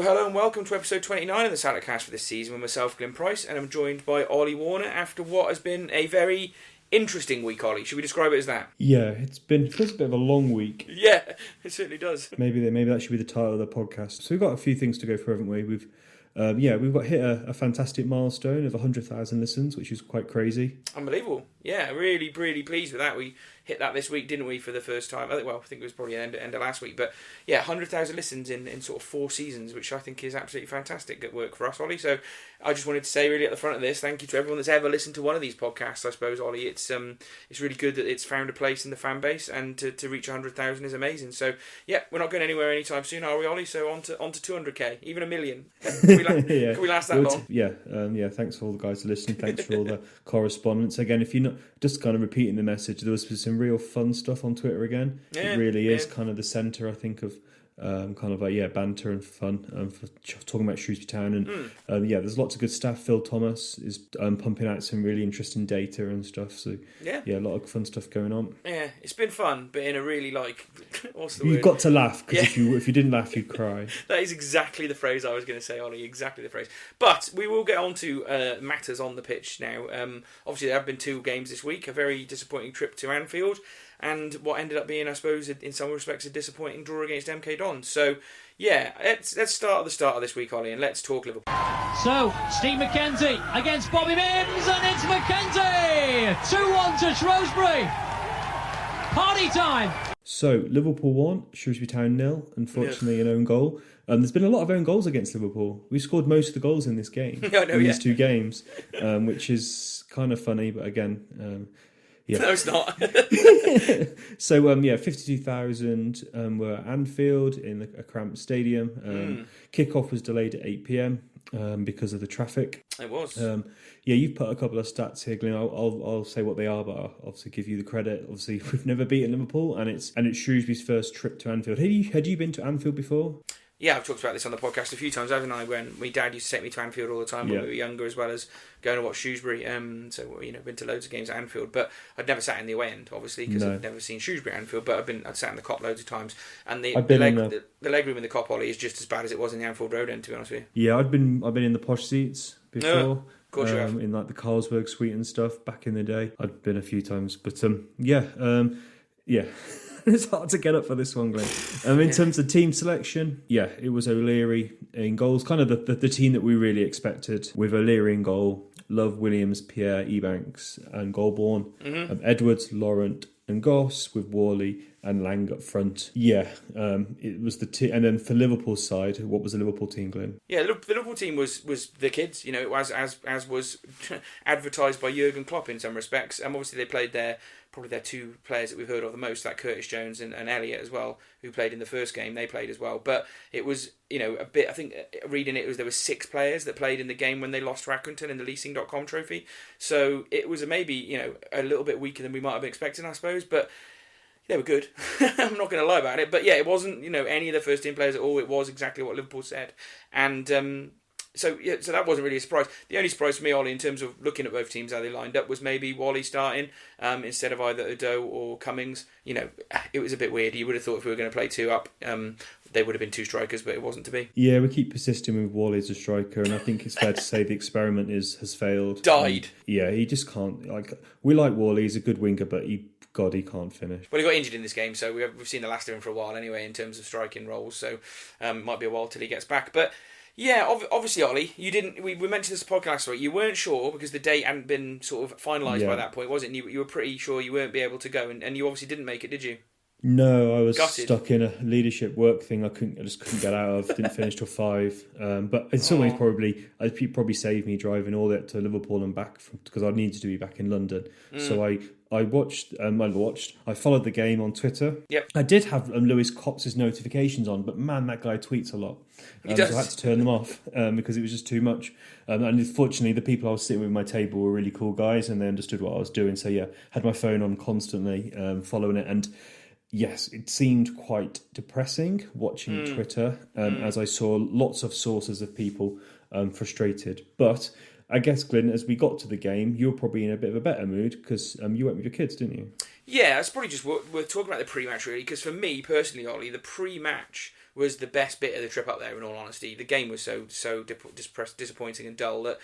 Hello and welcome to episode 29 of the Saladcast for this season with myself, Glyn Price, and I'm joined by Ollie Warner after what has been a very interesting week, Ollie. Should we describe it as that? Yeah, feels a bit of a long week. Yeah, it certainly does. Maybe that should be the title of the podcast. So we've got a few things to go through, haven't we? We've got hit a fantastic milestone of 100,000 listens, which is quite crazy. Unbelievable. Yeah, really, really pleased with that. We hit that this week, didn't we, for the first time? I think it was probably end of last week. But yeah, 100,000 listens in sort of 4 seasons, which I think is absolutely fantastic. Good work for us, Ollie. So I just wanted to say really at the front of this, thank you to everyone that's ever listened to one of these podcasts, I suppose, Ollie. It's really good that it's found a place in the fan base, and to reach 100,000 is amazing. So yeah, we're not going anywhere anytime soon, are we, Ollie? So on to 200k, even 1 million. Can we last that long? Yeah, thanks for all the guys for listening. Thanks for all the correspondence. Again, if you're not, just kind of repeating the message, there was some real fun stuff on Twitter again. Yeah, it really is kind of the centre, I think, of banter and fun for talking about Shrewsbury Town. And there's lots of good stuff. Phil Thomas is pumping out some really interesting data and stuff. So yeah, a lot of fun stuff going on. Yeah, it's been fun, but in a really what's the word? You've got to laugh, because if you didn't laugh, you'd cry. That is exactly the phrase I was going to say, Ollie. Exactly the phrase. But we will get on to matters on the pitch now. Obviously, there have been 2 games this week. A very disappointing trip to Anfield, and what ended up being, I suppose, in some respects, a disappointing draw against MK Dons. So, yeah, let's start at the start of this week, Ollie, and let's talk Liverpool. So, Steve McKenzie against Bobby Mims, and it's McKenzie! 2-1 to Shrewsbury. Party time! So, Liverpool 1, Shrewsbury Town 0, unfortunately an own goal. There's been a lot of own goals against Liverpool. We scored most of the goals in this game, these 2 games, which is kind of funny, but again... Yeah. No, it's not. So, 52,000 were at Anfield in a cramped stadium. Kickoff was delayed at 8 p.m. Because of the traffic. It was. You've put a couple of stats here, Glenn. I'll say what they are, but I'll obviously give you the credit. Obviously, we've never beaten Liverpool, and it's Shrewsbury's first trip to Anfield. Had you been to Anfield before? Yeah, I've talked about this on the podcast a few times, haven't I? When my dad used to take me to Anfield all the time when we were younger, as well as going to watch Shrewsbury. So been to loads of games at Anfield, but I'd never sat in the away end, obviously, because I'd never seen Shrewsbury at Anfield. But I'd sat in the Kop loads of times, and the leg room in the Kop, Ollie, is just as bad as it was in the Anfield Road end, to be honest with you. Yeah, I've been in the posh seats before. Of course you have. In the Carlsberg suite and stuff back in the day. I'd been a few times, but it's hard to get up for this one, Glenn. In terms of team selection, it was O'Leary in goals, kind of the team that we really expected, with O'Leary in goal, Love, Williams, Pierre, Ebanks and Golborn, Edwards, Laurent and Goss, with Worley and Lang up front. It was the team. And then for Liverpool's side, what was the Liverpool team, Glenn? Yeah, the Liverpool team was the kids, as was advertised by Jurgen Klopp in some respects. Obviously they played probably their 2 players that we've heard of the most, that Curtis Jones and Elliott as well, who played in the first game. They played as well. But it was, a bit, I think, reading it, there were 6 players that played in the game when they lost to Accrington in the Leasing.com trophy. So it was maybe, a little bit weaker than we might have been expecting, I suppose. But they were good. I'm not going to lie about it. But yeah, it wasn't, any of the first team players at all. It was exactly what Liverpool said. And... So that wasn't really a surprise. The only surprise for me, Ollie, in terms of looking at both teams, how they lined up, was maybe Wally starting instead of either Odo or Cummings. It was a bit weird. You would have thought if we were going to play 2 up, they would have been 2 strikers, but it wasn't to be. Yeah, we keep persisting with Wally as a striker, and I think it's fair to say the experiment has failed. Died. He just can't. We like Wally. He's a good winger, but he can't finish. Well, he got injured in this game, so we've seen the last of him for a while anyway in terms of striking roles. So it might be a while till he gets back, but. Yeah, obviously, Ollie, you didn't. We mentioned this podcast last week. You weren't sure because the date hadn't been sort of finalised by that point, was it? And you were pretty sure you weren't be able to go, and you obviously didn't make it, did you? No, I was Gutted. Stuck in a leadership work thing. I just couldn't get out of. Didn't finish till 5. But in some ways, it'd probably save me driving all the way up to Liverpool and back because I needed to be back in London. So I followed the game on Twitter. Yep. I did have Lewis Cox's notifications on, but man, that guy tweets a lot. He does. So I had to turn them off because it was just too much. And unfortunately, the people I was sitting with at my table were really cool guys, and they understood what I was doing. So had my phone on constantly, following it. And yes, it seemed quite depressing watching Twitter as I saw lots of sources of people frustrated. But I guess, Glyn, as we got to the game, you were probably in a bit of a better mood because you went with your kids, didn't you? Yeah, it's probably just worth talking about the pre-match, really, because for me, personally, Ollie, the pre-match was the best bit of the trip up there, in all honesty. The game was so disappointing and dull that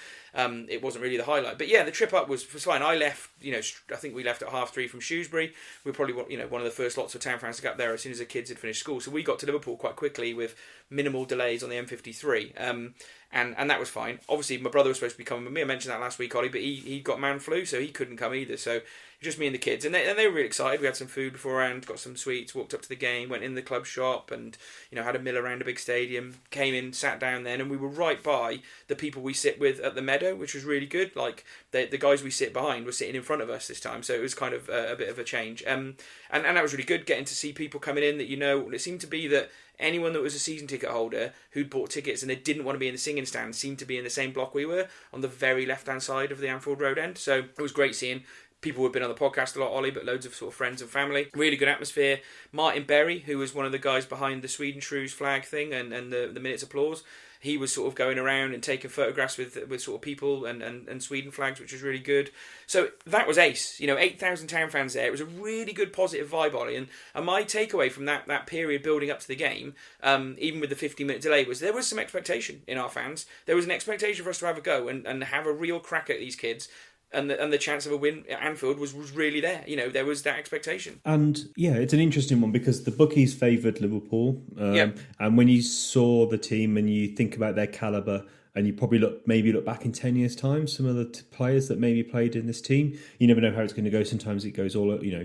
it wasn't really the highlight. But yeah, the trip up was fine. I left, I think we left at 3:30 from Shrewsbury. We were probably, one of the first lots of town fans to get up there as soon as the kids had finished school. So we got to Liverpool quite quickly with minimal delays on the M53. And that was fine. Obviously, my brother was supposed to be coming with me. I mentioned that last week, Ollie, but he got man flu, so he couldn't come either. So just me and the kids, and they were really excited. We had some food beforehand, got some sweets, walked up to the game, went in the club shop, and had a mill around a big stadium. Came in, sat down then, and we were right by the people we sit with at the Meadow, which was really good. Like the guys we sit behind were sitting in front of us this time, so it was kind of a bit of a change. And that was really good, getting to see people coming in that It seemed to be that anyone that was a season ticket holder who'd bought tickets and they didn't want to be in the singing stand seemed to be in the same block we were, on the very left-hand side of the Anfield Road end. So it was great seeing people who've been on the podcast a lot, Ollie, but loads of sort of friends and family. Really good atmosphere. Martin Berry, who was one of the guys behind the Sweden Shrews flag thing and the Minute's Applause, he was sort of going around and taking photographs with sort of people and Sweden flags, which was really good. So that was ace. 8,000 town fans there. It was a really good positive vibe, Ollie. And my takeaway from that period building up to the game, even with the 50-minute delay, was there was some expectation in our fans. There was an expectation for us to have a go and have a real crack at these kids. And the chance of a win at Anfield was really there. There was that expectation. And yeah, it's an interesting one because the bookies favoured Liverpool. And when you saw the team and you think about their calibre, and you probably look back in 10 years' time, some of the players that maybe played in this team, you never know how it's going to go. Sometimes it goes all, Both ways.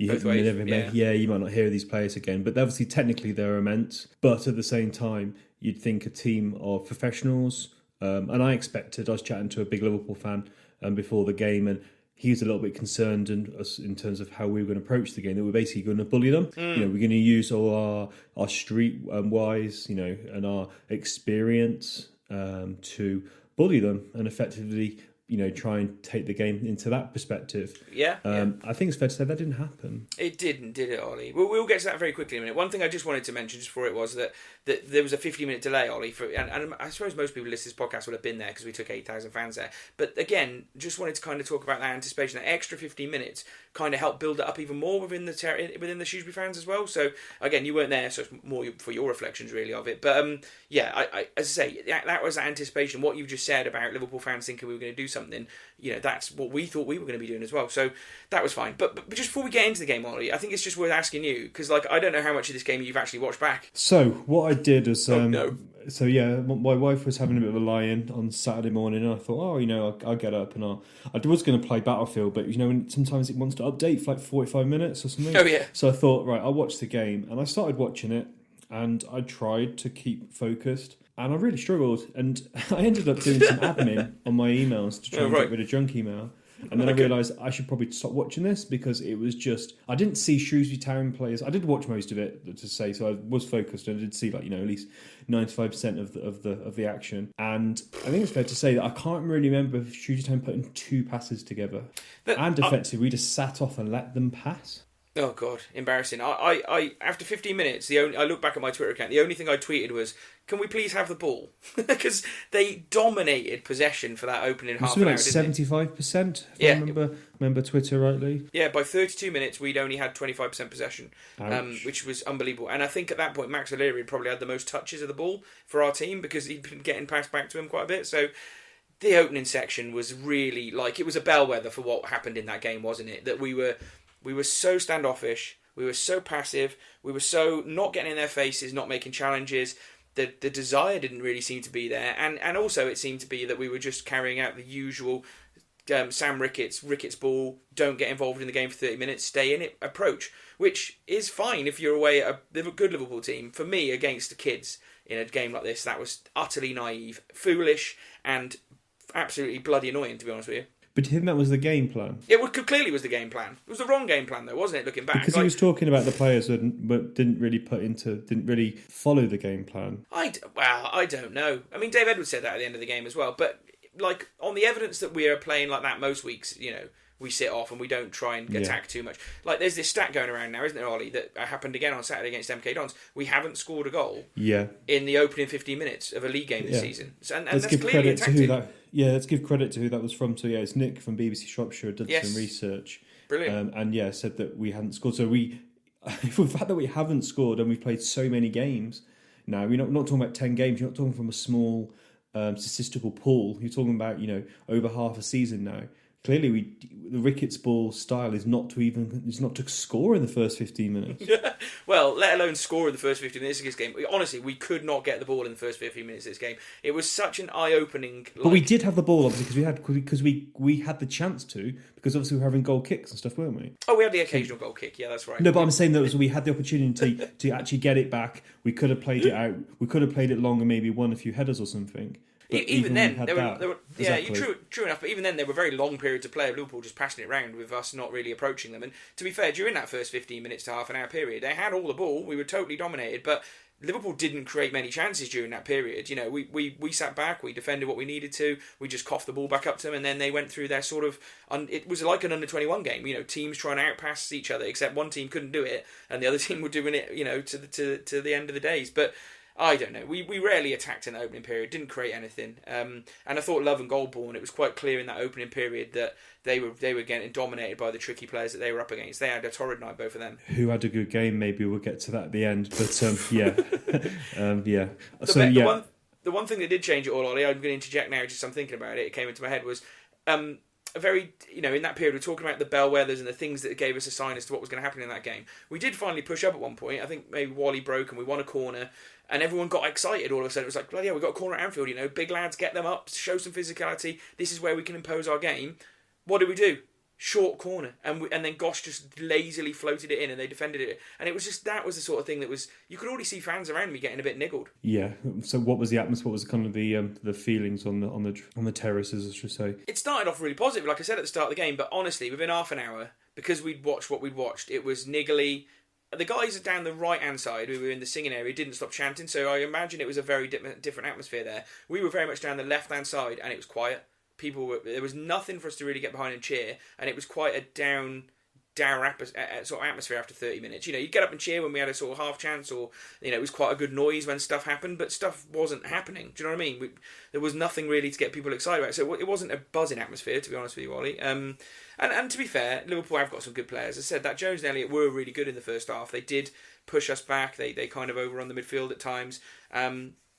You might not hear these players again. But obviously, technically, they're immense. But at the same time, you'd think a team of professionals. And I was chatting to a big Liverpool fan before the game, and he was a little bit concerned in terms of how we were going to approach the game, that we're basically going to bully them. We're going to use all our street wise, and our experience to bully them and effectively, try and take the game into that perspective. I think it's fair to say that didn't happen. It didn't, did it, Ollie? We'll get to that very quickly in a minute. One thing I just wanted to mention just before it was that there was a 50-minute delay, Ollie, and I suppose most people listening to this podcast would have been there because we took 8,000 fans there. But again, just wanted to kind of talk about that anticipation. That extra 15 minutes kind of helped build it up even more within the Shrewsbury fans as well. So again, you weren't there, so it's more for your reflections really of it. But I as I say, that was that anticipation. What you've just said about Liverpool fans thinking we were going to do something, that's what we thought we were going to be doing as well. So that was fine. But just before we get into the game, Ollie, I think it's just worth asking you, because I don't know how much of this game you've actually watched back. So what I did was no. So yeah, my wife was having a bit of a lie-in on Saturday morning, and I thought, I'll get up and I was going to play Battlefield, but sometimes it wants to update for like 45 minutes or something. Oh yeah. So I thought, right, I'll watch the game, and I started watching it, and I tried to keep focused, and I really struggled, and I ended up doing some admin on my emails to try and get rid of junk email. And then I realised I should probably stop watching this because it was just... I didn't see Shrewsbury Town players. I did watch most of it, to say, so I was focused and I did see at least 95% of the action. And I think it's fair to say that I can't really remember Shrewsbury Town putting two passes together. And effectively, we just sat off and let them pass. Oh God, embarrassing! I after 15 minutes, I look back at my Twitter account. The only thing I tweeted was, "Can we please have the ball?" Because they dominated possession for that opening half an hour. 75%. If I remember Twitter rightly. Yeah, by 32 minutes, we'd only had 25% possession, which was unbelievable. And I think at that point, Max O'Leary probably had the most touches of the ball for our team because he'd been getting passed back to him quite a bit. So the opening section was really it was a bellwether for what happened in that game, wasn't it? That we were so standoffish, we were so passive, we were so not getting in their faces, not making challenges. The desire didn't really seem to be there, and also it seemed to be that we were just carrying out the usual Sam Ricketts ball, don't get involved in the game for 30 minutes, stay in it approach, which is fine if you're away at a good Liverpool team. For me, against the kids in a game like this, that was utterly naive, foolish, and absolutely bloody annoying, to be honest with you. But do you think that was the game plan? It clearly was the game plan. It was the wrong game plan, though, wasn't it? Looking back, because he was talking about the players who didn't really follow the game plan. I don't know. I mean, Dave Edwards said that at the end of the game as well. But on the evidence that we are playing like that most weeks, we sit off and we don't try and attack too much. There's this stat going around now, isn't there, Ollie, that happened again on Saturday against MK Dons. We haven't scored a goal in the opening 15 minutes of a league game this season. And that's clearly a tactic. Let's give credit to who that was from. So it's Nick from BBC Shropshire did some research. Brilliant. And said that we hadn't scored. So the fact that we haven't scored and we've played so many games now. We're not talking about 10 games. You're not talking from a small statistical pool. You're talking about, over half a season now. Clearly, the Ricketts ball style is not to score in the first 15 minutes. Well, let alone score in the first 15 minutes of this game. Honestly, we could not get the ball in the first 15 minutes of this game. It was such an eye-opening. But we did have the ball, obviously, because we had the chance to, because obviously we were having goal kicks and stuff, weren't we? Oh, we had the occasional goal kick. Yeah, that's right. No, but I'm saying that we had the opportunity to actually get it back. We could have played it out. We could have played it longer, maybe won a few headers or something. Even then, there were exactly. true enough. But even then, there were very long periods of play of Liverpool just passing it around with us not really approaching them. And to be fair, during that first 15 minutes to half an hour period, they had all the ball. We were totally dominated, but Liverpool didn't create many chances during that period. We sat back, we defended what we needed to, we just coughed the ball back up to them, and then they went through their sort of. It was like an under-21 game. Teams trying to outpass each other, except one team couldn't do it, and the other team were doing it. To the end of the days, but. I don't know. We rarely attacked in the opening period, didn't create anything. And I thought Love and Goldborn, it was quite clear in that opening period that they were getting dominated by the tricky players that they were up against. They had a torrid night, both of them. Who had a good game? Maybe we'll get to that at the end. But yeah, yeah. The one thing that did change it all, Ollie, I'm going to interject now, just I'm thinking about it. It came into my head was. A very, in that period, we're talking about the bellwethers and the things that gave us a sign as to what was going to happen in that game. We did finally push up at one point. I think maybe Wally broke and we won a corner, and everyone got excited all of a sudden. It was like, bloody hell, we got a corner at Anfield, big lads, get them up, show some physicality. This is where we can impose our game. What did we do? Short corner, and then Gosh just lazily floated it in, and they defended it. And it was just that was the sort of thing that was you could already see fans around me getting a bit niggled. Yeah. So what was the atmosphere? What was kind of the feelings on the terraces, I should say? It started off really positive, like I said at the start of the game. But honestly, within half an hour, because we'd watched what we'd watched, it was niggly. The guys down the right-hand side, who were in the singing area, didn't stop chanting. So I imagine it was a very different atmosphere there. We were very much down the left-hand side, and it was quiet. There was nothing for us to really get behind and cheer, and it was quite a dour sort of atmosphere after 30 minutes. You'd get up and cheer when we had a sort of half chance, or it was quite a good noise when stuff happened, but stuff wasn't happening. Do you know what I mean? There was nothing really to get people excited about, so it wasn't a buzzing atmosphere, to be honest with you, Ollie. And to be fair, Liverpool have got some good players. As I said, that Jones and Elliott were really good in the first half. They did push us back. They kind of overrun the midfield at times.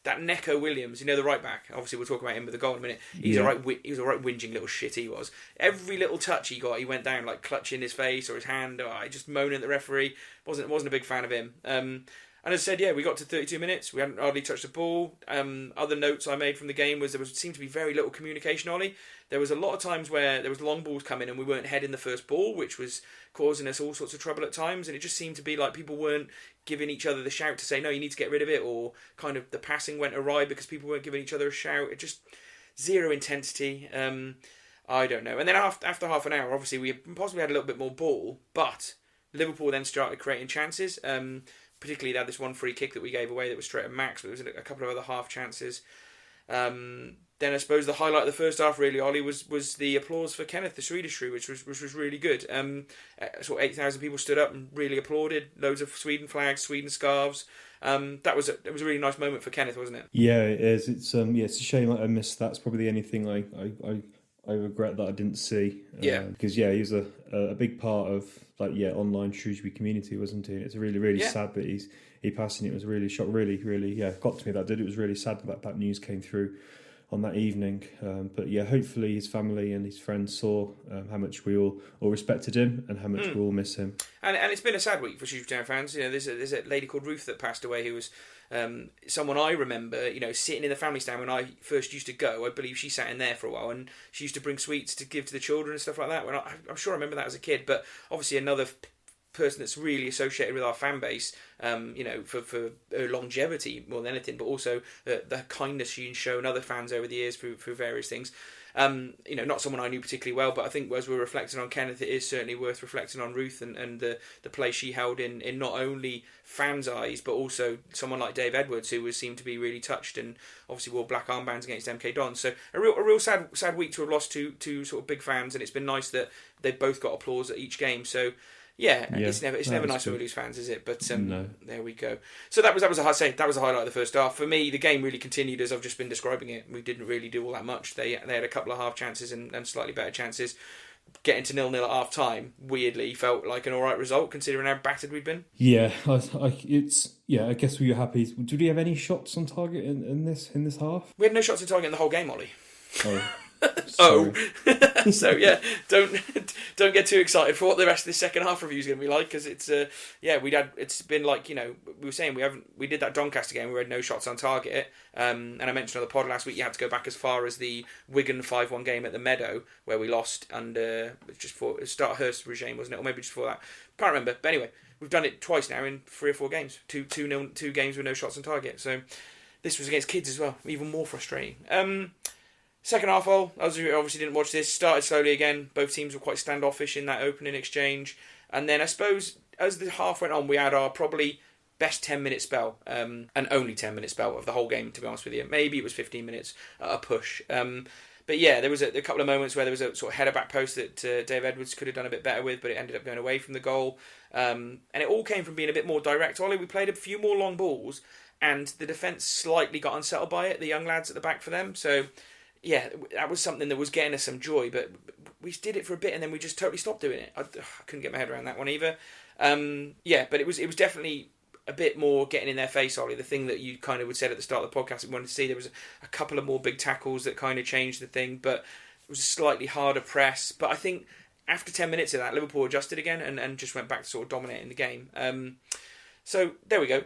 That Neco Williams, the right back. Obviously, we'll talk about him with the goal in a minute. He was a right whinging little shit. He was. Every little touch he got, he went down like clutching his face or his hand, or just moaning at the referee. wasn't a big fan of him. And as I said, we got to 32 minutes. We hadn't hardly touched the ball. Other notes I made from the game was seemed to be very little communication, Ollie. There was a lot of times where there was long balls coming and we weren't heading the first ball, which was causing us all sorts of trouble at times. And it just seemed to be like people weren't giving each other the shout to say, no, you need to get rid of it. Or kind of the passing went awry because people weren't giving each other a shout. It just zero intensity. I don't know. And then after half an hour, obviously, we possibly had a little bit more ball. But Liverpool then started creating chances. Particularly, they had this one free kick that we gave away that was straight at Max, but there was a couple of other half chances. Then I suppose the highlight of the first half, really, Ollie, was the applause for Kenneth, the Swedish crew, which was really good. Sort of 8,000 people stood up and really applauded. Loads of Sweden flags, Sweden scarves. It was a really nice moment for Kenneth, wasn't it? Yeah, it is. It's a shame I missed that. That's probably the only thing I regret that I didn't see. Because he was a big part of online Shrewsbury community, wasn't he? It's really, really sad that he passed, and it was really shocked. Really, really, got to me, that did. It was really sad that news came through on that evening. But hopefully his family and his friends saw how much we all respected him and how much we all miss him. And it's been a sad week for Shrewsbury Town fans. There's a lady called Ruth that passed away who was someone I remember, sitting in the family stand when I first used to go. I believe she sat in there for a while, and she used to bring sweets to give to the children and stuff like that. I'm sure I remember that as a kid, but obviously another person that's really associated with our fan base, for her longevity more than anything, but also the kindness she's shown other fans over the years through various things. Not someone I knew particularly well, but I think as we're reflecting on Kenneth, it is certainly worth reflecting on Ruth and the place she held in not only fans' eyes, but also someone like Dave Edwards, who seemed to be really touched and obviously wore black armbands against MK Dons. So a real sad week to have lost two sort of big fans, and it's been nice that they've both got applause at each game. So it's never nice when we lose fans, is it? But no. There we go. So that was a highlight of the first half for me. The game really continued as I've just been describing it. We didn't really do all that much. They had a couple of half chances and slightly better chances. getting to 0-0 at half time weirdly felt like an alright result considering how battered we'd been. Yeah, I guess we were happy. Did we have any shots on target in this half? We had no shots on target in the whole game, Ollie. Oh. So yeah, don't get too excited for what the rest of the second half review is going to be like, because it's been like, you know, we were saying we did that Doncaster game, we had no shots on target, and I mentioned on the pod last week you had to go back as far as the Wigan 5-1 game at the Meadow where we lost under just for Starhurst regime, wasn't it, or maybe just before that, can't remember, but anyway, we've done it twice now in 3 or 4 games, two games with no shots on target, so this was against kids as well, even more frustrating. Second half, obviously didn't watch this, started slowly again. Both teams were quite standoffish in that opening exchange. And then I suppose as the half went on, we had our probably best 10-minute spell, and only 10-minute spell of the whole game, to be honest with you. Maybe it was 15 minutes at a push. But yeah, there was a couple of moments where there was a sort of header back post that Dave Edwards could have done a bit better with, but it ended up going away from the goal. And it all came from being a bit more direct. Ollie, we played a few more long balls, and the defence slightly got unsettled by it, the young lads at the back for them. So yeah, that was something that was getting us some joy, but we did it for a bit and then we just totally stopped doing it. I couldn't get my head around that one either. But it was definitely a bit more getting in their face, Ollie. The thing that you kind of would said at the start of the podcast that we wanted to see, there was a couple of more big tackles that kind of changed the thing, but it was a slightly harder press. But I think after 10 minutes of that, Liverpool adjusted again and just went back to sort of dominating the game. So there we go.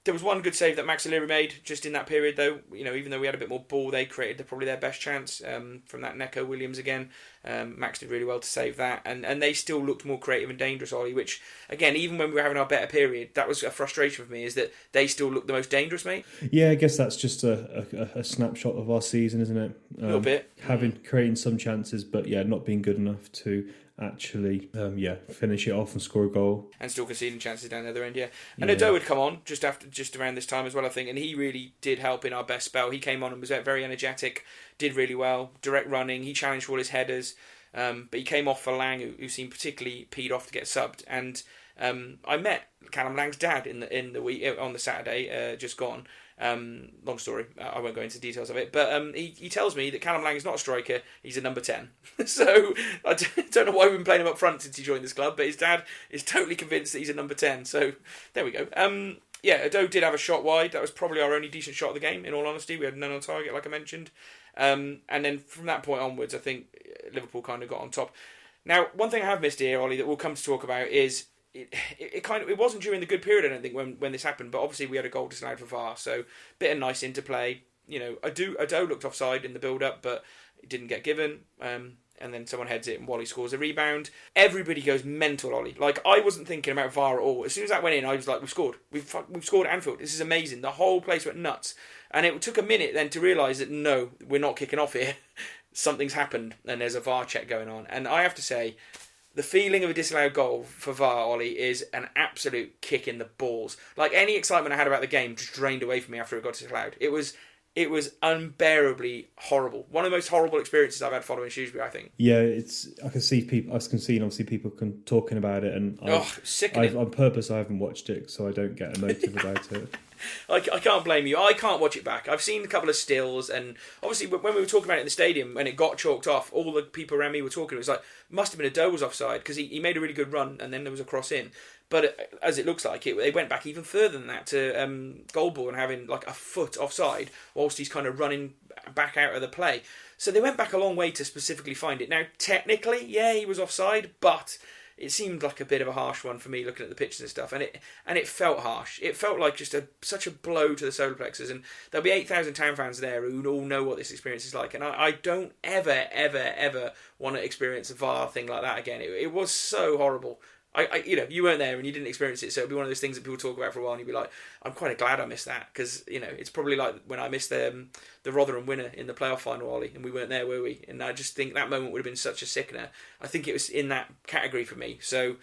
There was one good save that Max O'Leary made just in that period, though. You know, even though we had a bit more ball, they created probably their best chance from that Neco Williams again. Max did really well to save that, and they still looked more creative and dangerous, Ollie. Which again, even when we were having our better period, that was a frustration for me, is that they still looked the most dangerous, mate. Yeah, I guess that's just a snapshot of our season, isn't it? A little bit creating some chances, but yeah, not being good enough to actually finish it off and score a goal, and still conceding chances down the other end. And Ado had come on just around this time as well, I think, and he really did help in our best spell. He came on and was very energetic, did really well, direct running, he challenged for all his headers, but he came off for Lang, who seemed particularly peed off to get subbed. And I met Callum Lang's dad in the week on the Saturday just gone. Long story, I won't go into details of it, but he tells me that Callum Lang is not a striker, he's a number 10. So I don't know why we've been playing him up front since he joined this club, but his dad is totally convinced that he's a number 10, so there we go. Ado did have a shot wide, that was probably our only decent shot of the game, in all honesty. We had none on target, like I mentioned, and then from that point onwards, I think Liverpool kind of got on top. Now, one thing I have missed here, Ollie, that we'll come to talk about is it wasn't during the good period, I don't think, when this happened, but obviously we had a goal disallowed for VAR, so bit of nice interplay. You know, Ado looked offside in the build-up, but it didn't get given, and then someone heads it and Wally scores a rebound. Everybody goes mental, Ollie. Like, I wasn't thinking about VAR at all. As soon as that went in, I was like, we've scored. We've scored at Anfield. This is amazing. The whole place went nuts. And it took a minute then to realise that, no, we're not kicking off here. Something's happened, and there's a VAR check going on. And I have to say, the feeling of a disallowed goal for VAR, Ollie, is an absolute kick in the balls. Like, any excitement I had about the game just drained away from me after it got disallowed. It was unbearably horrible. One of the most horrible experiences I've had following Shrewsbury, I think. Yeah, I can see people talking about it, and sickening. On purpose, I haven't watched it, so I don't get emotive about it. I can't blame you. I can't watch it back. I've seen a couple of stills, and obviously when we were talking about it in the stadium, when it got chalked off, all the people around me were talking. It was like, must have been Ado was offside, because he made a really good run, and then there was a cross in. But as it looks like, they went back even further than that to Goldborn having like a foot offside whilst he's kind of running back out of the play. So they went back a long way to specifically find it. Now, technically, yeah, he was offside, but it seemed like a bit of a harsh one for me looking at the pictures and stuff, and it felt harsh. It felt like just such a blow to the solar plexus, and there'll be 8,000 Town fans there who all know what this experience is like, and I don't ever want to experience a VAR thing like that again. It was so horrible. You weren't there and you didn't experience it, so it'll be one of those things that people talk about for a while and you'll be like, I'm quite glad I missed that, because it's probably like when I missed the Rotherham winner in the playoff final, Ollie, and we weren't there, were we? And I just think that moment would have been such a sickener. I think it was in that category for me. So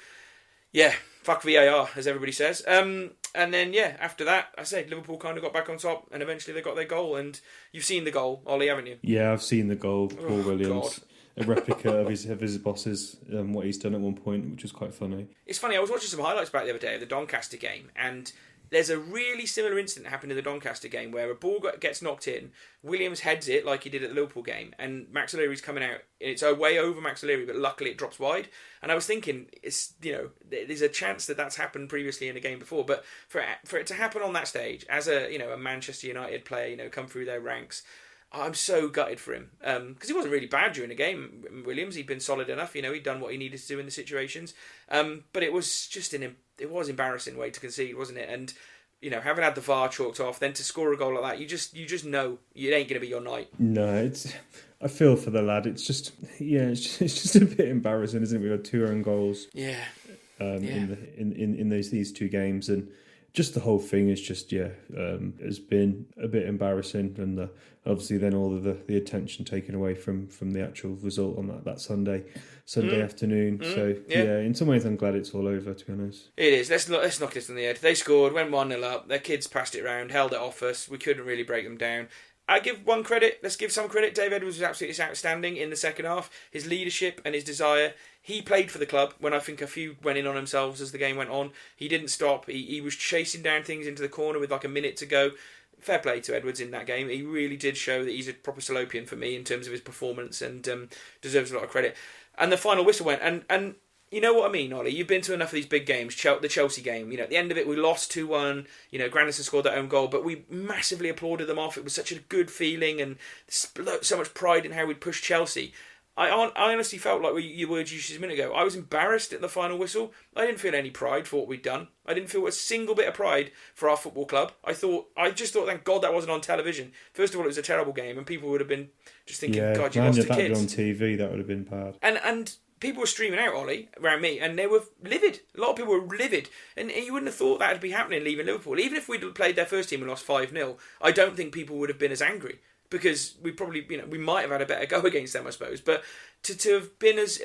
yeah, fuck VAR, as everybody says. And then after that, I say Liverpool kind of got back on top, and eventually they got their goal. And you've seen the goal, Ollie, haven't you? Yeah, I've seen the goal. Paul Williams. God. A replica of his boss's, what he's done at one point, which was quite funny. It's funny, I was watching some highlights back the other day of the Doncaster game, and there's a really similar incident that happened in the Doncaster game where a ball gets knocked in, Williams heads it like he did at the Liverpool game, and Max O'Leary's coming out. It's way over Max O'Leary, but luckily it drops wide. And I was thinking, there's a chance that that's happened previously in a game before, but for it to happen on that stage as a Manchester United player, come through their ranks, I'm so gutted for him because he wasn't really bad during the game. Williams, he'd been solid enough. He'd done what he needed to do in the situations. But it was just it was embarrassing way to concede, wasn't it? And having had the VAR chalked off, then to score a goal like that, you just know it ain't going to be your night. No, I feel for the lad. It's just it's just a bit embarrassing, isn't it? We've had 2 own goals. Yeah. In these 2 games, and just the whole thing is just has been a bit embarrassing, and obviously then all of the attention taken away from the actual result on that Sunday afternoon. So in some ways I'm glad it's all over, to be honest. It is. Let's knock this on the head. They scored, went 1-0 up. Their kids passed it round, held it off us. We couldn't really break them down. I give one credit. Let's give some credit. Dave Edwards was absolutely outstanding in the second half. His leadership and his desire. He played for the club when I think a few went in on themselves as the game went on. He didn't stop. He was chasing down things into the corner with like a minute to go. Fair play to Edwards in that game. He really did show that he's a proper Salopian for me in terms of his performance, and deserves a lot of credit. And the final whistle went, and you know what I mean, Ollie? You've been to enough of these big games. The Chelsea game, at the end of it, we lost 2-1. Grandison scored their own goal, but we massively applauded them off. It was such a good feeling and so much pride in how we'd pushed Chelsea. I honestly felt like your words you used a minute ago. I was embarrassed at the final whistle. I didn't feel any pride for what we'd done. I didn't feel a single bit of pride for our football club. I just thought, thank God that wasn't on television. First of all, it was a terrible game, and people would have been just thinking, God, you lost to kids. On TV, that would have been bad. And people were streaming out, Ollie, around me, and they were livid. A lot of people were livid. And you wouldn't have thought that would be happening leaving Liverpool. Even if we'd played their first team and lost 5-0, I don't think people would have been as angry. Because we probably, we might have had a better go against them, I suppose. But to have been as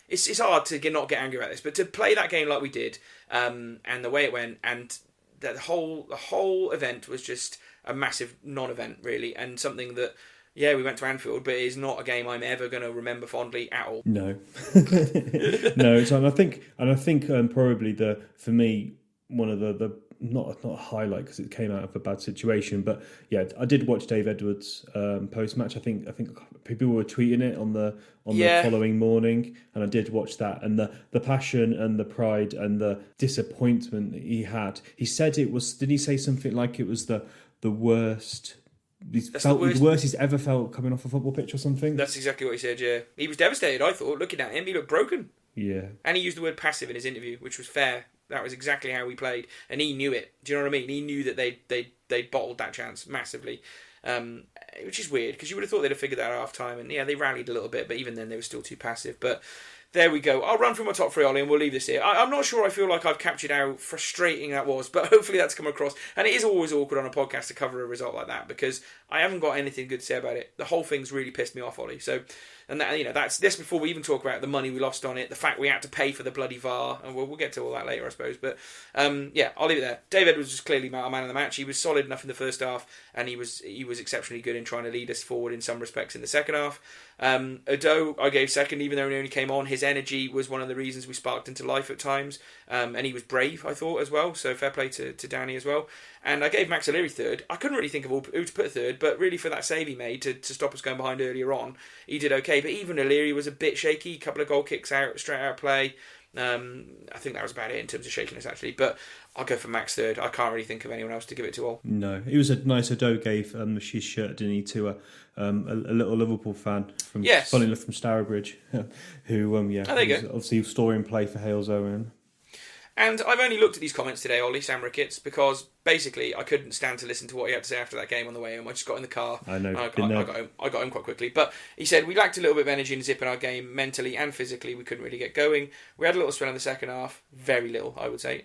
it's hard to not get angry about this. But to play that game like we did, and the way it went, and the whole event was just a massive non-event, really, and something that, we went to Anfield, but it is not a game I'm ever going to remember fondly at all. No, no. So, and I think probably for me, one of the not a highlight because it came out of a bad situation, but I did watch Dave Edwards post match. I think people were tweeting it on the following morning, and I did watch that, and the passion and the pride and the disappointment he had. He said it was. Did he say something like it was the worst? The worst he's ever felt coming off a football pitch or something. That's exactly what he said. Yeah, he was devastated. I thought, looking at him, he looked broken. Yeah, and he used the word passive in his interview, which was fair. That was exactly how we played, and he knew it. Do you know what I mean? He knew that they bottled that chance massively, which is weird because you would have thought they'd have figured that out at half time, and they rallied a little bit, but even then they were still too passive. But there we go. I'll run through my top 3, Ollie, and we'll leave this here. I'm not sure I feel like I've captured how frustrating that was, but hopefully that's come across. And it is always awkward on a podcast to cover a result like that because I haven't got anything good to say about it. The whole thing's really pissed me off, Ollie. So, and that, that's this before we even talk about the money we lost on it, the fact we had to pay for the bloody VAR, and we'll get to all that later, I suppose. But I'll leave it there. Dave Edwards was clearly our man of the match. He was solid enough in the first half, and he was exceptionally good in trying to lead us forward in some respects in the second half. Ado, I gave second, even though he only came on. His energy was one of the reasons we sparked into life at times, and he was brave, I thought, as well. So fair play to Danny as well. And I gave Max O'Leary third. I couldn't really think of who to put third, but really for that save he made to stop us going behind earlier on, he did okay. But even O'Leary was a bit shaky. A couple of goal kicks out, straight out of play. I think that was about it in terms of shakiness, actually. But I'll go for Max third. I can't really think of anyone else to give it to all. No, it was a nice. Ado gave his shirt, didn't he, to a little Liverpool fan from Stourbridge, who obviously storing play for Hales Owen. And I've only looked at these comments today, Ollie, Sam Ricketts, because basically I couldn't stand to listen to what he had to say after that game on the way home. I just got in the car. I know. I got home quite quickly. But he said we lacked a little bit of energy and zip in our game, mentally and physically. We couldn't really get going. We had a little spell in the second half. Very little, I would say.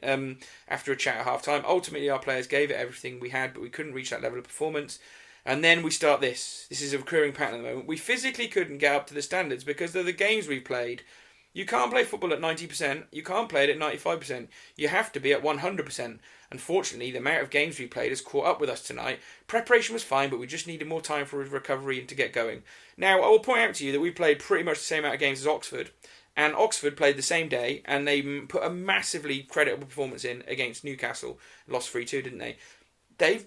After a chat at half-time. Ultimately, our players gave it everything we had, but we couldn't reach that level of performance. And then we start this. This is a recurring pattern at the moment. We physically couldn't get up to the standards because of the games we played. You can't play football at 90%. You can't play it at 95%. You have to be at 100%. Unfortunately, the amount of games we played has caught up with us tonight. Preparation was fine, but we just needed more time for recovery and to get going. Now, I will point out to you that we played pretty much the same amount of games as Oxford, And Oxford played the same day, and they put a massively creditable performance in against Newcastle. Lost 3-2, didn't they?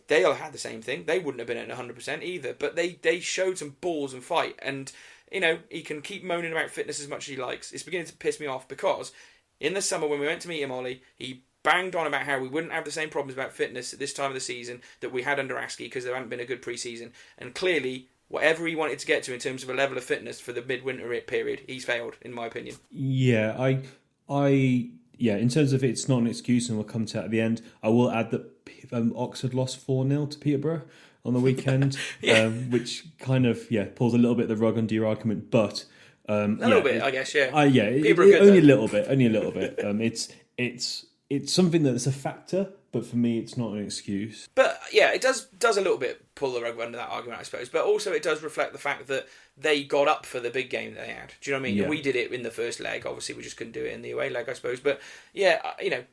They'll had the same thing. They wouldn't have been at 100% either, but they showed some balls and fight. And he can keep moaning about fitness as much as he likes. It's beginning to piss me off because in the summer when we went to meet him, Ollie, he banged on about how we wouldn't have the same problems about fitness at this time of the season that we had under Askey because there hadn't been a good pre-season. And clearly, whatever he wanted to get to in terms of a level of fitness for the midwinter period, he's failed, in my opinion. Yeah, yeah, in terms of it's not an excuse, and we'll come to that at the end, I will add that Oxford lost 4-0 to Peterborough on the weekend, which kind of, pulls a little bit the rug under your argument, but... a little bit, I guess, yeah. Only a little bit. It's something that's a factor, but for me, it's not an excuse. But yeah, it does a little bit pull the rug under that argument, I suppose. But also, it does reflect the fact that they got up for the big game that they had. Do you know what I mean? Yeah. We did it in the first leg. Obviously, we just couldn't do it in the away leg, I suppose. But yeah,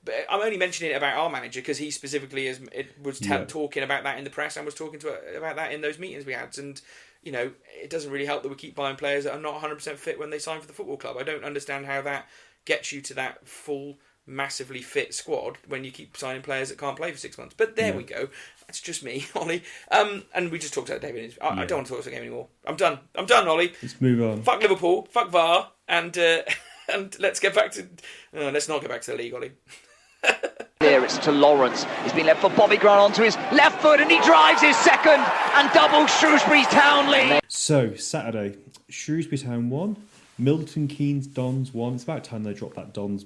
but I'm only mentioning it about our manager because he specifically was talking about that in the press and was talking about that in those meetings we had. And it doesn't really help that we keep buying players that are not 100% fit when they sign for the football club. I don't understand how that gets you to that full, massively fit squad when you keep signing players that can't play for 6 months. But there we go. That's just me, Ollie. And we just talked about David. I don't want to talk about the game anymore. I'm done, Ollie. Let's move on. Fuck Liverpool. Fuck VAR. And let's get back to... let's not get back to the league, Ollie. There it's to Lawrence. He's been left for Bobby Grant onto his left foot and he drives his second and doubles Shrewsbury Town lead. So, Saturday, Shrewsbury Town 1, Milton Keynes Dons 1. It's about time they dropped that Dons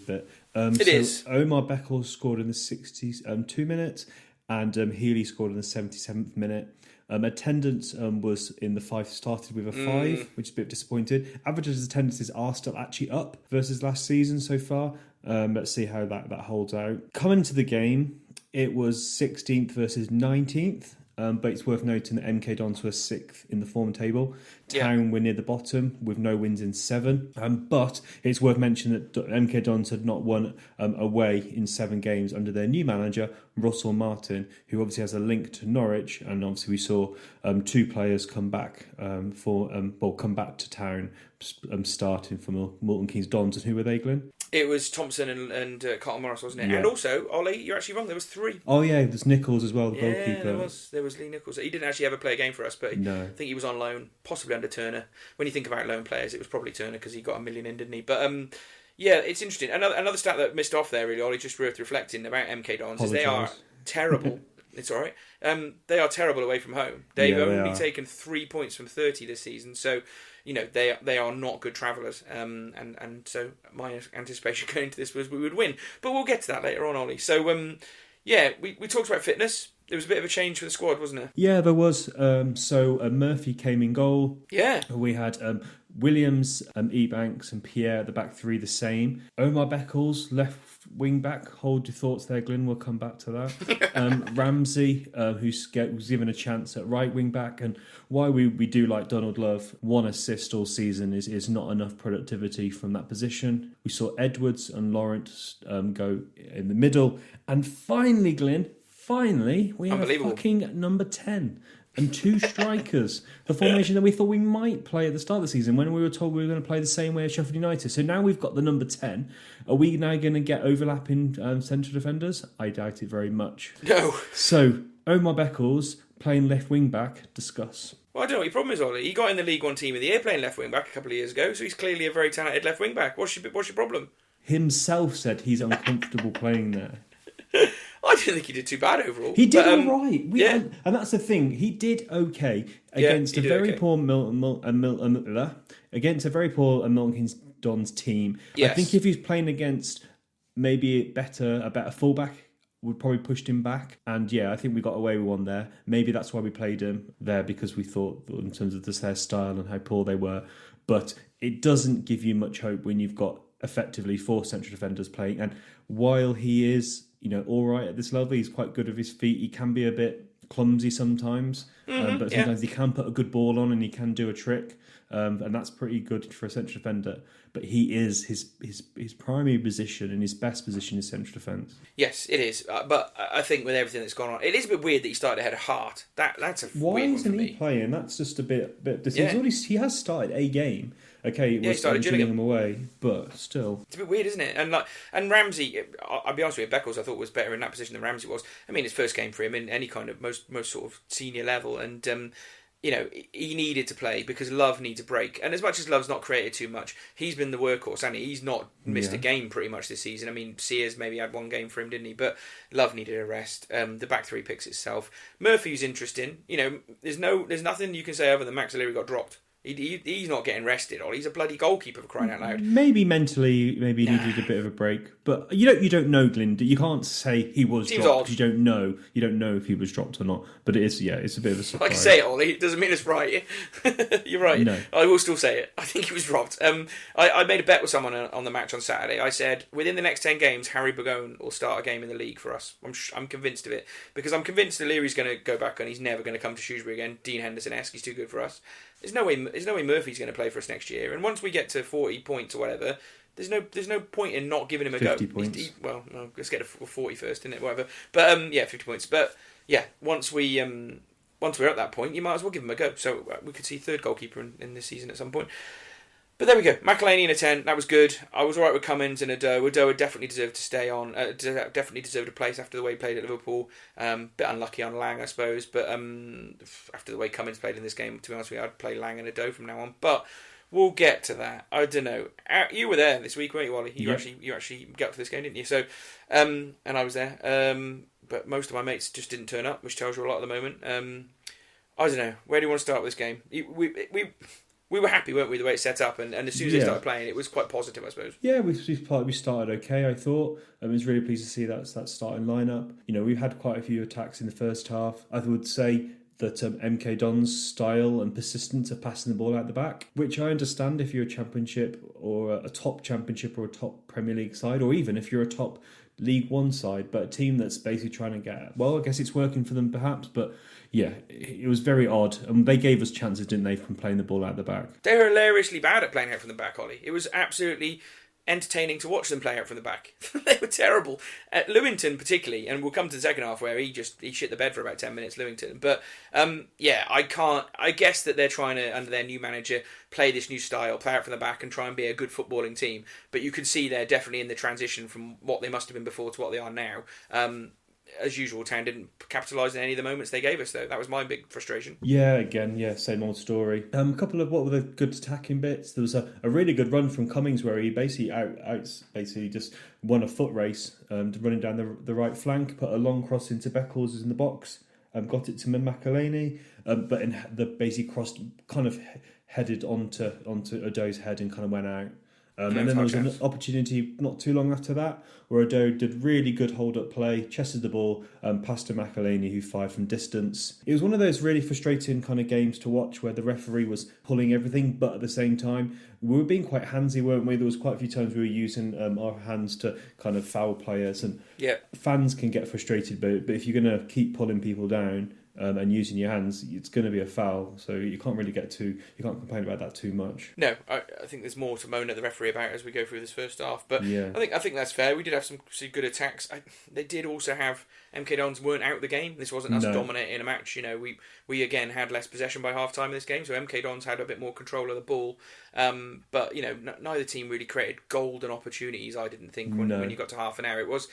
bit. It is. Omar Beckles scored in the 62 minutes and Healy scored in the 77th minute. Attendance was in the 5, started with a 5, which is a bit disappointed. Average attendances are still actually up versus last season so far. Let's see how that holds out. Coming to the game, it was 16th versus 19th. But it's worth noting that MK Dons were 6th in the form table. Town were near the bottom with no wins in 7. But it's worth mentioning that MK Dons had not won away in 7 games under their new manager, Russell Martin, who obviously has a link to Norwich. And obviously we saw 2 players come back come back to Town, starting from Milton Keynes Dons. And who were they, Glenn? It was Thompson and Carlton Morris, wasn't it? Yeah. And also, Ollie, you're actually wrong. There was 3. Oh yeah, there's Nichols as well, the goalkeeper. There was Lee Nichols. He didn't actually ever play a game for us, but No. I think he was on loan, possibly under Turner. When you think about loan players, it was probably Turner because he got $1 million in, didn't he? But yeah, it's interesting. Another stat that missed off there, really, Ollie, just worth reflecting about MK Dons is they are terrible. It's all right. They are terrible away from home. They've only taken 3 points from 30 this season, so they are not good travellers. And so my anticipation going into this was we would win, but we'll get to that later on, Ollie. So we talked about fitness. There was a bit of a change for the squad, wasn't there? Yeah, there was. Murphy came in goal. Yeah. We had Williams, Ebanks and Pierre at the back 3 the same. Omar Beckles, left wing back. Hold your thoughts there, Glyn. We'll come back to that. Ramsey, who was given a chance at right wing back. And why we do like Donald Love, 1 assist all season is not enough productivity from that position. We saw Edwards and Lawrence go in the middle. And finally, Glyn, we have a fucking number 10 and 2 strikers. The formation that we thought we might play at the start of the season when we were told we were going to play the same way as Sheffield United. So now we've got the number 10. Are we now going to get overlapping central defenders? I doubt it very much. No. So, Omar Beckles playing left wing back. Discuss. Well, I don't know what your problem is, Ollie. He got in the League One team of the year playing left wing back a couple of years ago, so he's clearly a very talented left wing back. What's your problem? Himself said he's uncomfortable playing there. I didn't think he did too bad overall. He did all right. And that's the thing. He did okay against a very poor against a very poor Milton Keynes Dons team. Yes. I think if he's playing against maybe a better fullback, we'd probably pushed him back. And yeah, I think we got away with one there. Maybe that's why we played him there, because we thought in terms of their style and how poor they were. But it doesn't give you much hope when you've got effectively 4 central defenders playing. And while he is, all right at this level, he's quite good with his feet. He can be a bit clumsy sometimes, but sometimes he can put a good ball on and he can do a trick, and that's pretty good for a central defender. But he is his primary position and his best position is central defence. Yes, it is. But I think with everything that's gone on, it is a bit weird that he started ahead of Hart. That's a Why weird one isn't for he me. playing? That's just a bit. Yeah. He has started a game, Okay, it was drilling them away, but still. It's a bit weird, isn't it? And Ramsey, I'll be honest with you, Beckles I thought was better in that position than Ramsey was. I mean, it's first game for him in any kind of most sort of senior level, and he needed to play because Love needs a break. And as much as Love's not created too much, he's been the workhorse, and he's not missed a game pretty much this season. I mean, Sears maybe had one game for him, didn't he? But Love needed a rest. The back three picks itself. Murphy's interesting. There's nothing you can say other than Max O'Leary got dropped. He's not getting rested, or he's a bloody goalkeeper, for crying out loud. Maybe mentally, he needed a bit of a break. But you don't know, Glyn. You can't say he was dropped. You don't know if he was dropped or not. But it's a bit of a surprise. Like I say it, Ollie, it doesn't mean it's right. You're right. No. I will still say it. I think he was dropped. I made a bet with someone on the match on Saturday. I said, within the next 10 games, Harry Bogone will start a game in the league for us. I'm convinced of it. Because I'm convinced O'Leary's going to go back and he's never going to come to Shrewsbury again. Dean Henderson-esque, he's too good for us. There's no way Murphy's going to play for us next year. And once we get to 40 points or whatever, there's no point in not giving him a 50 go. Points. Let's get to 40 first, isn't it? Whatever. But 50 points. But yeah, once we're at that point, you might as well give him a go. So we could see third goalkeeper in this season at some point. But there we go. McElhaney in a 10. That was good. I was all right with Cummins and Ado. Ado definitely deserved to stay on. Definitely deserved a place after the way he played at Liverpool. Bit unlucky on Lang, I suppose. But after the way Cummins played in this game, to be honest with you, I'd play Lang and Ado from now on. But we'll get to that. I don't know. You were there this week, weren't you, Wally? You actually got to this game, didn't you? So, and I was there. But most of my mates just didn't turn up, which tells you a lot at the moment. I don't know. Where do you want to start with this game? We were happy, weren't we, the way it's set up, and as soon as they started playing, it was quite positive, I suppose. Yeah, we started okay, I thought. I was really pleased to see that starting lineup. We've had quite a few attacks in the first half. I would say that MK Don's style and persistence of passing the ball out the back, which I understand if you're a championship or a top championship or a top Premier League side, or even if you're a top League One side, but a team that's basically trying to get... Well, I guess it's working for them perhaps, but yeah, it was very odd. And they gave us chances, didn't they, from playing the ball out the back? They were hilariously bad at playing out from the back, Ollie. It was absolutely entertaining to watch them play out from the back. They were terrible. Lewington particularly, and we'll come to the second half where he shit the bed for about 10 minutes, Lewington. But I guess that they're trying to, under their new manager, play this new style, play out from the back and try and be a good footballing team. But you can see they're definitely in the transition from what they must have been before to what they are now. As usual, Town didn't capitalise on any of the moments they gave us, though. That was my big frustration. Same old story. A couple of what were the good attacking bits. There was a really good run from Cummings where he basically just won a foot race, running down the right flank, put a long cross into Beckles in the box, got it to McElhaney, but in the basically crossed, kind of headed onto Ado's head and kind of went out. And then there was an opportunity not too long after that where Ado did really good hold-up play, chested the ball, passed to McElhaney, who fired from distance. It was one of those really frustrating kind of games to watch where the referee was pulling everything, but at the same time, we were being quite handsy, weren't we? There was quite a few times we were using our hands to kind of foul players, and fans can get frustrated, but if you're going to keep pulling people down, and using your hands, it's going to be a foul. So you can't complain about that too much. No, I think there's more to moan at the referee about as we go through this first half. But I think that's fair. We did have some good attacks. They did also have MK Dons weren't out the game. This wasn't us dominating a match. We again had less possession by half time in this game, so MK Dons had a bit more control of the ball. But neither team really created golden opportunities. I didn't think when you got to half an hour. It was.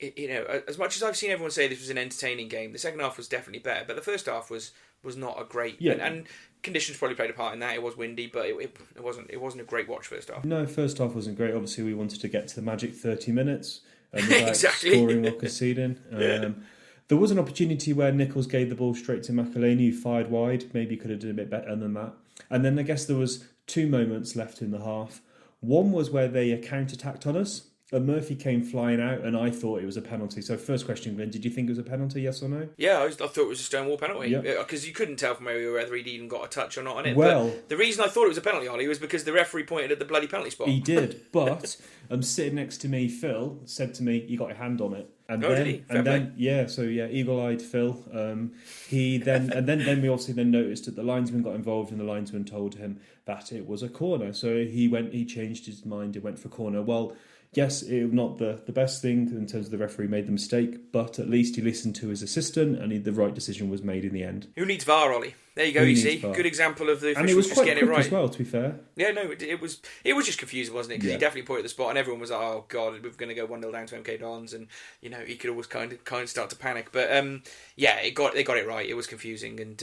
As much as I've seen everyone say this was an entertaining game, the second half was definitely better, but the first half was not a great... And conditions probably played a part in that. It was windy, but it wasn't a great watch first half. No, first half wasn't great. Obviously, we wanted to get to the magic 30 minutes without exactly. scoring or conceding. There was an opportunity where Nichols gave the ball straight to McElhaney, who fired wide. Maybe could have done a bit better than that. And then I guess there was two moments left in the half. One was where they counter-attacked on us. Murphy came flying out, and I thought it was a penalty. So first question, Glenn, did you think it was a penalty, yes or no? Yeah, I thought it was a Stonewall penalty. Because you couldn't tell from whether he'd even got a touch or not on it. Well, but the reason I thought it was a penalty, Ollie, was because the referee pointed at the bloody penalty spot. He did, but sitting next to me, Phil, said to me, you got your hand on it. And eagle-eyed Phil. He then then we obviously then noticed that the linesman got involved, and the linesman told him that it was a corner. So he changed his mind, and went for corner. Well, yes, it was not the best thing in terms of the referee made the mistake, but at least he listened to his assistant, and the right decision was made in the end. Who needs VAR, Ollie? There you go. You see, good example of the officials and it was just quite getting quick it right as well. To be fair, yeah, no, it was just confusing, wasn't it? Because he definitely pointed at the spot, and everyone was like, "Oh God, we're going to go 1-0 down to MK Dons," and he could always kind of start to panic. But they got it right. It was confusing, and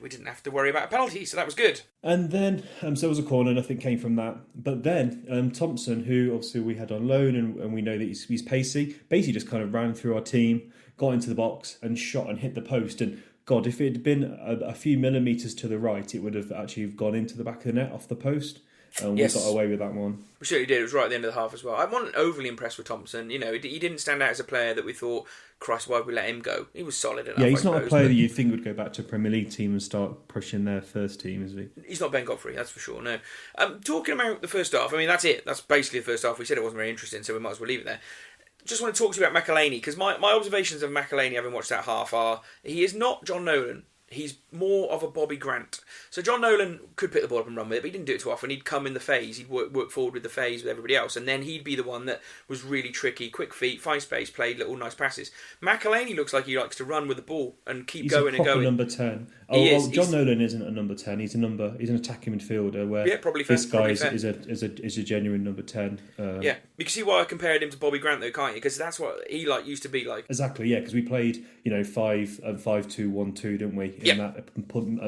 we didn't have to worry about a penalty, so that was good. And then so it was a corner. Nothing came from that. But then Thompson, who obviously we had on loan, and we know that he's pacey, basically just kind of ran through our team, got into the box, and shot and hit the post. And God, if it had been a few millimetres to the right, it would have actually gone into the back of the net off the post. And we got away with that one. We certainly did. It was right at the end of the half as well. I wasn't overly impressed with Thompson. He didn't stand out as a player that we thought, Christ, why would we let him go? He was solid enough. Yeah, he's not a player that you think would go back to a Premier League team and start pushing their first team, is he? He's not Ben Godfrey, that's for sure, no. Talking about the first half, I mean, that's it. That's basically the first half. We said it wasn't very interesting, so we might as well leave it there. Just want to talk to you about McElhaney, because my observations of McElhaney, having watched that half, are he is not John Nolan. He's more of a Bobby Grant. So John Nolan could pick the ball up and run with it, but he didn't do it too often. He'd come in the phase, he'd work forward with the phase with everybody else, and then he'd be the one that was really tricky, quick feet, find space, played little nice passes. McElhaney looks like he likes to run with the ball and keep going and going. He's a proper number 10. John Nolan isn't a number 10. He's an attacking midfielder. Where probably fair, this guy is a genuine number 10. You can see why I compared him to Bobby Grant, though, can't you? Because that's what he used to be like. Exactly, yeah. Because we played 5-2-1-2, didn't we? In that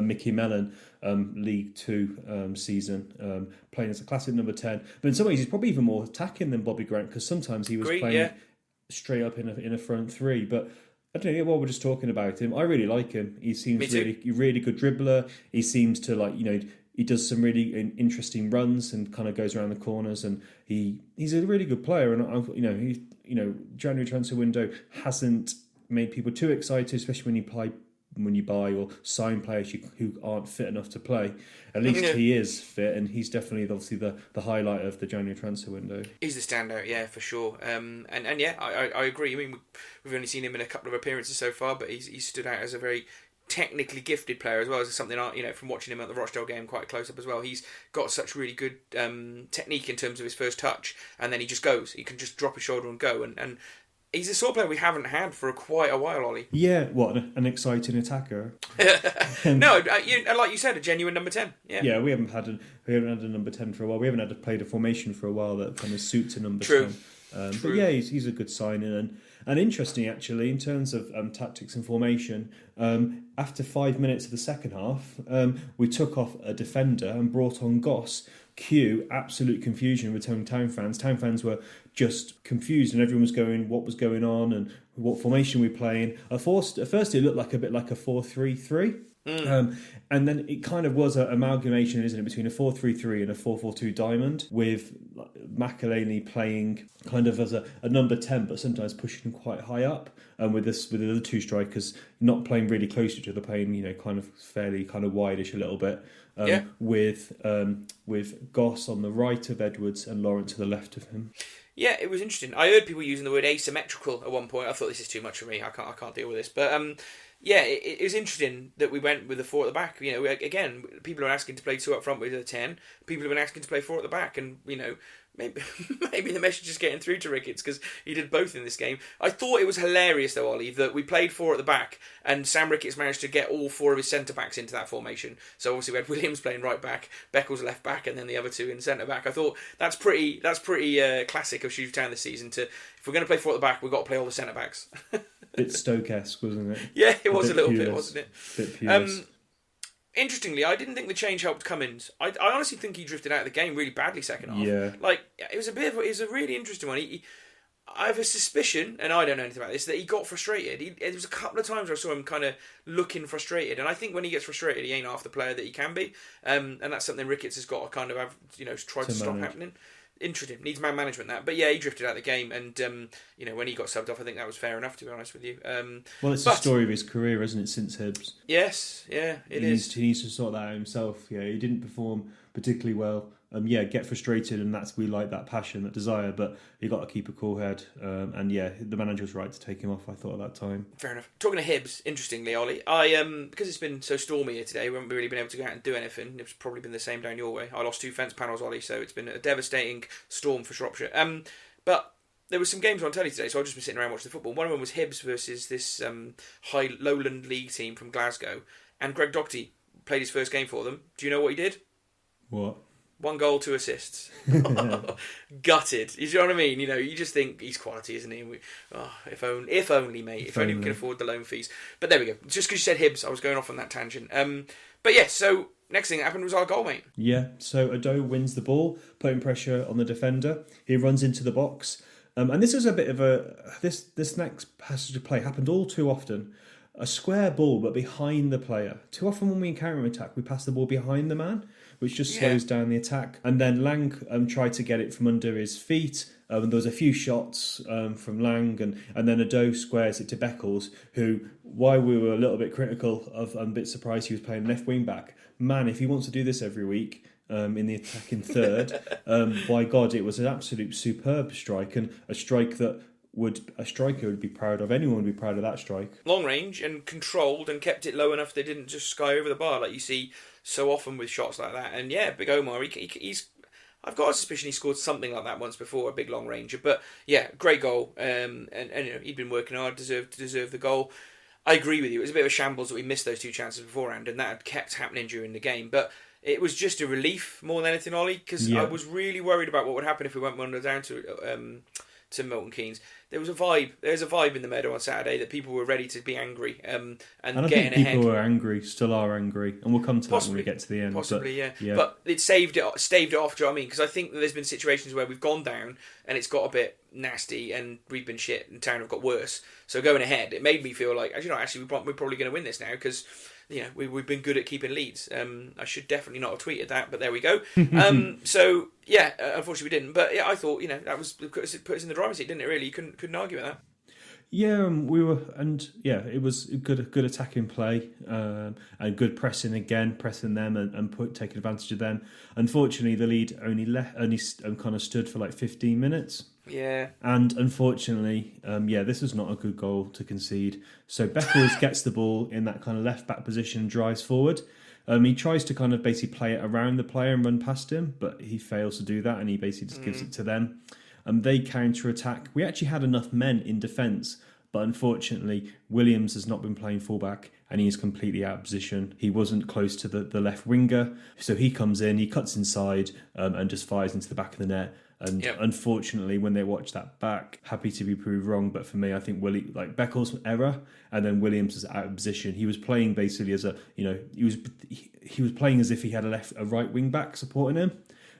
Mickey Mellon League Two season, playing as a classic number 10. But in some ways, he's probably even more attacking than Bobby Grant, because sometimes he was playing straight up in a front three. But I don't know, while we're just talking about him, I really like him. He seems really good dribbler. He seems to he does some really interesting runs and kind of goes around the corners, and he's a really good player. And January transfer window hasn't made people too excited, especially when you buy or sign players who aren't fit enough to play. At least he is fit, and he's definitely obviously the highlight of the January transfer window. He's the standout, yeah, for sure. I agree. I mean, we've only seen him in a couple of appearances so far, but he's stood out as a very technically gifted player as well. As something from watching him at the Rochdale game quite close up as well. He's got such really good technique in terms of his first touch, and then he just goes. He can just drop his shoulder and go, and he's the sort of player we haven't had for quite a while, Ollie. Yeah, what, an exciting attacker? No, like you said, a genuine number 10. Yeah, we haven't had a number 10 for a while. We haven't played a formation for a while that kind of suits a number 10. But yeah, he's a good signing. And interesting, actually, in terms of tactics and formation, after 5 minutes of the second half, we took off a defender and brought on Goss. Cue absolute confusion with Town fans. Town fans were just confused, and everyone was going, what was going on and what formation we're playing. At first, it looked like a bit like a 4-3-3. And then it kind of was an amalgamation, isn't it, between a 4-3-3 and a 4-4-2 diamond, with McElhaney playing kind of as a number 10, but sometimes pushing him quite high up, and with the other two strikers not playing really close to each other, playing kind of fairly kind of wideish a little bit. With Goss on the right of Edwards and Lawrence to the left of him. Yeah, it was interesting. I heard people using the word asymmetrical at one point. I thought, this is too much for me. I can't deal with this. But it was interesting that we went with the 4 at the back. Again, people are asking to play 2 up front with a 10. People have been asking to play 4 at the back, and maybe the message is getting through to Ricketts, because he did both in this game. I thought it was hilarious, though, Ollie, that we played 4 at the back, and Sam Ricketts managed to get all 4 of his centre backs into that formation. So obviously we had Williams playing right back, Beckles left back, and then the other 2 in centre back. I thought that's pretty classic of Shrewsbury Town this season. If we're going to play 4 at the back, we've got to play all the centre backs. Bit Stoke-esque, wasn't it? Yeah, it was a little bit, wasn't it? Bit Pulis. Interestingly, I didn't think the change helped Cummins. I honestly think he drifted out of the game really badly second half. Yeah. It was a really interesting one. I have a suspicion, and I don't know anything about this, that he got frustrated. There was a couple of times where I saw him kind of looking frustrated, and I think when he gets frustrated, he ain't half the player that he can be, and that's something Ricketts has got to kind of have, try to stop happening. Interesting. Needs man management, that. But yeah, he drifted out of the game, and when he got subbed off, I think that was fair enough, to be honest with you. It's the story of his career, isn't it, since Hibs? Yes, yeah, he is. He needs to sort that out himself. Yeah, he didn't perform particularly well. Get frustrated, and we like that passion, that desire, but you got to keep a cool head. The manager was right to take him off, I thought, at that time. Fair enough. Talking of Hibs, interestingly, Ollie, because it's been so stormy here today, we haven't really been able to go out and do anything. It's probably been the same down your way. I lost 2 fence panels, Ollie, so it's been a devastating storm for Shropshire. But there were some games on telly today, so I've just been sitting around watching the football. One of them was Hibs versus this high Lowland League team from Glasgow, and Greg Doherty played his first game for them. Do you know what he did? What? 1 goal, 2 assists. Gutted. You know what I mean? You know, you just think he's quality, isn't he? If only, mate. If only we could afford the loan fees. But there we go. Just because you said Hibs, I was going off on that tangent. But yeah, so next thing that happened was our goal, mate. Yeah, so Ado wins the ball, putting pressure on the defender. He runs into the box. And this is a bit of this next passage of play happened all too often. A square ball, but behind the player. Too often when we counter-attack, we pass the ball behind the man, which just slows down the attack. And then Lang tried to get it from under his feet. And there was a few shots from Lang, and then Ado squares it to Beckles, who, while we were a little bit critical of, I'm a bit surprised he was playing left wing back. Man, if he wants to do this every week in the attacking third, by God, it was an absolute superb strike, and a strike that a striker would be proud of. Anyone would be proud of that strike. Long range and controlled and kept it low enough they didn't just sky over the bar like you see so often with shots like that. And yeah, Big Omar, he's I've got a suspicion he scored something like that once before, a big long ranger. But yeah, great goal. And you know, he'd been working hard, deserved the goal. I agree with you. It was a bit of a shambles that we missed those 2 chances beforehand, and that had kept happening during the game. But it was just a relief more than anything, Ollie, because I was really worried about what would happen if we went 1-0 down to Milton Keynes. There was a vibe. There's a vibe in the meadow on Saturday that people were ready to be angry and I getting think people ahead. were angry, still are angry, and we'll come to that when we get to the end. Possibly, yeah. But it staved it off. Do you know what I mean? Because I think that there's been situations where we've gone down and it's got a bit nasty, and we've been shit, and Town have got worse. So going ahead, it made me feel like, you know, actually we're probably going to win this now because, you know, we've been good at keeping leads. I should definitely not have tweeted that, but there we go. So yeah, unfortunately we didn't. But yeah, I thought, you know, that was put us in the driver's seat, didn't it? Really, you couldn't argue with that. Yeah, we were, and yeah, it was good attacking play and good pressing them and taking advantage of them. Unfortunately, the lead only kind of stood for like 15 minutes. Yeah, and unfortunately, this was not a good goal to concede. So Beckles gets the ball in that kind of left back position and drives forward. He tries to kind of basically play it around the player and run past him, but he fails to do that, and he basically just gives it to them. They counter-attack. We actually had enough men in defence, but unfortunately, Williams has not been playing fullback, and he is completely out of position. He wasn't close to the left winger, so he comes in, he cuts inside, and just fires into the back of the net. And unfortunately, when they watch that back, happy to be proved wrong, but for me, I think Beckles' error, and then Williams is out of position. He was playing basically as he was playing as if he had a right wing back supporting him.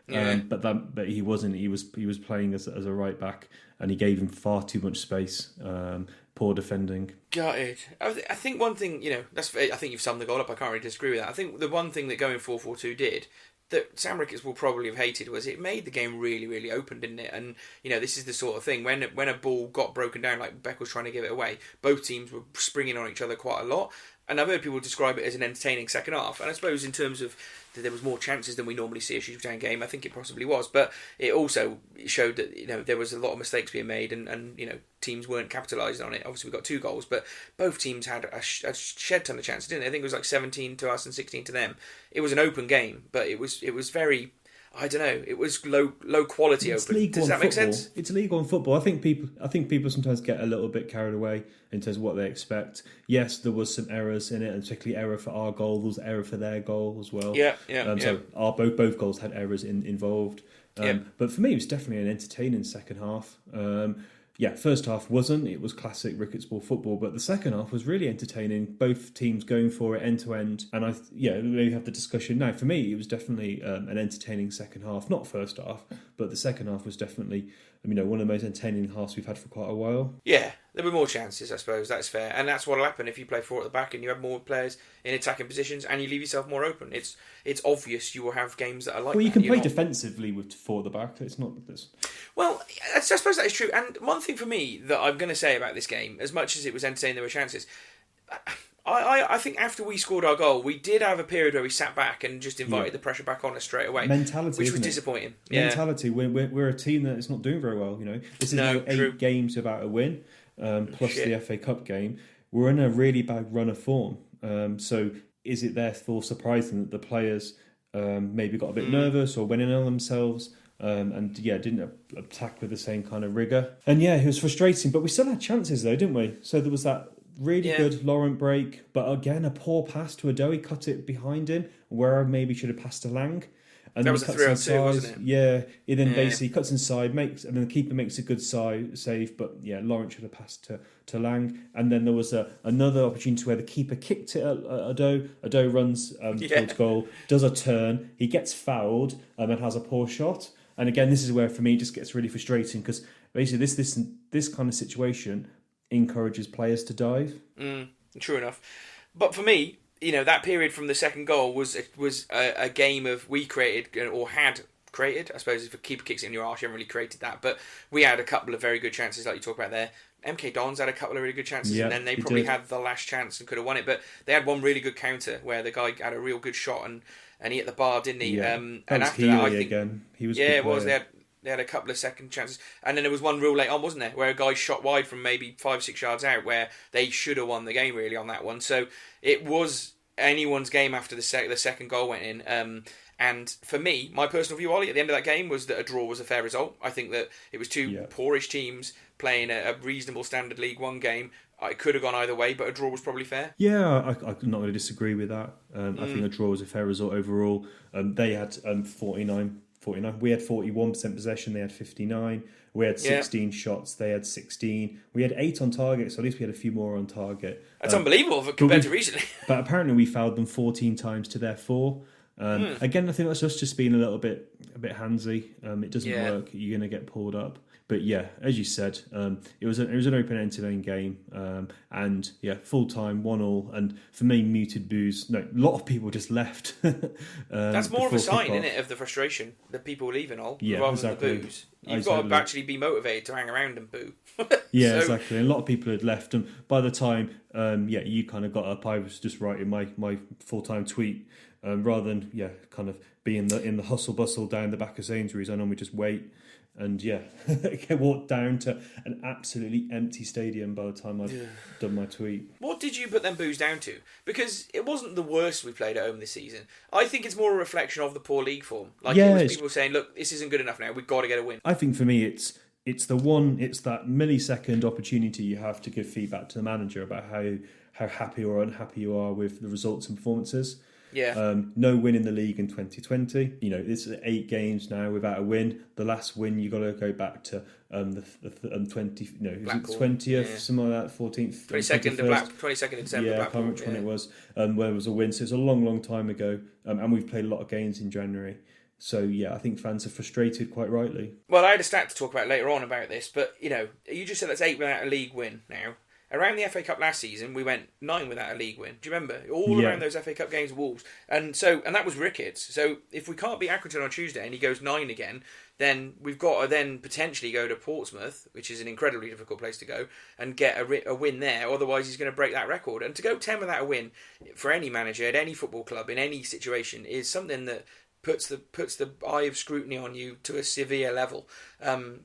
Yeah. But he wasn't. He was playing as a right back, and he gave him far too much space. Poor defending. Got it. I think one thing, you know, I think you've summed the goal up. I can't really disagree with that. I think the one thing that going 4-4-2 did, that Sam Ricketts will probably have hated, was it made the game really, really open, didn't it? And, you know, this is the sort of thing, when a ball got broken down, like Beck was trying to give it away, both teams were springing on each other quite a lot. And I've heard people describe it as an entertaining second half. And I suppose in terms of that there was more chances than we normally see a Shrewsbury Town game, I think it possibly was. But it also showed that, you know, there was a lot of mistakes being made, and you know, teams weren't capitalising on it. Obviously, we got 2 goals, but both teams had a shed ton of chances, didn't they? I think it was like 17 to us and 16 to them. It was an open game, but it was very, I don't know, it was low quality open. Does that make sense? It's League One football. I think people sometimes get a little bit carried away in terms of what they expect. Yes, there was some errors in it, and particularly error for our goal. There was error for their goal as well. So both goals had errors involved. But for me, it was definitely an entertaining second half. First half wasn't. It was classic Ricketts ball football, but the second half was really entertaining. Both teams going for it end to end, and we have the discussion now. For me, it was definitely an entertaining second half. Not first half, but the second half was definitely, one of the most entertaining halves we've had for quite a while. Yeah, there were more chances, I suppose. That's fair, and that's what'll happen if you play 4 at the back and you have more players in attacking positions and you leave yourself more open. It's obvious you will have games that are like that. Well, you can play defensively with 4 at the back. It's not this. Well, I suppose that is true. And one thing for me that I'm going to say about this game, as much as it was entertaining, there were chances. I think after we scored our goal, we did have a period where we sat back and just invited the pressure back on us straight away. Mentality, which was disappointing. Mentality. We're a team that is not doing very well. You know, this is now 8 games without a win, plus the FA Cup game. We're in a really bad run of form. So is it therefore surprising that the players maybe got a bit nervous or went in on themselves? Didn't attack with the same kind of rigour. And it was frustrating, but we still had chances though, didn't we? So there was that Really good Laurent break, but again, a poor pass to Ado. He cut it behind him, where maybe should have passed to Lang. And that was a 3-on-2, wasn't it? Yeah, he then basically cuts inside, and then the keeper makes a good save, but yeah, Laurent should have passed to Lang. And then there was another opportunity where the keeper kicked it at Ado. Ado runs towards goal, does a turn, he gets fouled, and has a poor shot. And again, this is where for me it just gets really frustrating, because basically this kind of situation encourages players to dive. True enough. But for me, that period from the second goal was a game of we created or had created. I suppose if a keeper kicks it in your arse, you haven't really created that. But we had a couple of very good chances, like you talk about there. MK Dons had a couple of really good chances, and then they probably had the last chance and could have won it. But they had one really good counter where the guy had a real good shot and he hit the bar, didn't he? Yeah. And after that, I think again. He was it was. They had a couple of second chances. And then there was one real late on, wasn't there? Where a guy shot wide from maybe 5-6 yards out, where they should have won the game, really, on that one. So it was anyone's game after the second goal went in. And for me, my personal view, Ollie, at the end of that game was that a draw was a fair result. I think that it was two poorish teams playing a reasonable standard League One game. It could have gone either way, but a draw was probably fair. Yeah, I'm not going to disagree with that. I think a draw was a fair result overall. They had 49. We had 41% possession, they had 59. We had 16 shots, they had 16. We had 8 on target, so at least we had a few more on target. That's unbelievable compared to recently. But apparently we fouled them 14 times to their 4. Again, I think that's just being a little bit handsy. It doesn't work. You're going to get pulled up. But yeah, as you said, it was an open-ended game, and full time 1-1. And for me, muted boos. No, a lot of people just left. That's more of a sign, isn't it, of the frustration that people are leaving all rather than the boos. You've got to actually be motivated to hang around and boo. Exactly. And a lot of people had left, and by the time, you kind of got up. I was just writing my full-time tweet. Rather than kind of be in the hustle bustle down the back of Sainsbury's, I normally just wait and walk down to an absolutely empty stadium by the time I've done my tweet. What did you put them boos down to? Because it wasn't the worst we played at home this season. I think it's more a reflection of the poor league form. It was people saying, "Look, this isn't good enough now. We've got to get a win." I think for me, it's that millisecond opportunity you have to give feedback to the manager about how happy or unhappy you are with the results and performances. Yeah. No win in the league in 2020. It's 8 games now without a win. The last win you got to go back to the 20. No, is it 20th? Something like that. 14th. 22nd of December. Yeah, I can't remember which one it was. Where there was a win. So it's a long time ago. And we've played a lot of games in January. So I think fans are frustrated quite rightly. Well, I had a stat to talk about later on about this, but you just said that's 8 without a league win now. Around the FA Cup last season, we went 9 without a league win. Do you remember? All around those FA Cup games, Wolves. And that was Ricketts. So if we can't beat Accrington on Tuesday and he goes 9 again, then we've got to then potentially go to Portsmouth, which is an incredibly difficult place to go, and get a win there. Otherwise, he's going to break that record. And to go 10 without a win for any manager at any football club in any situation is something that puts the eye of scrutiny on you to a severe level,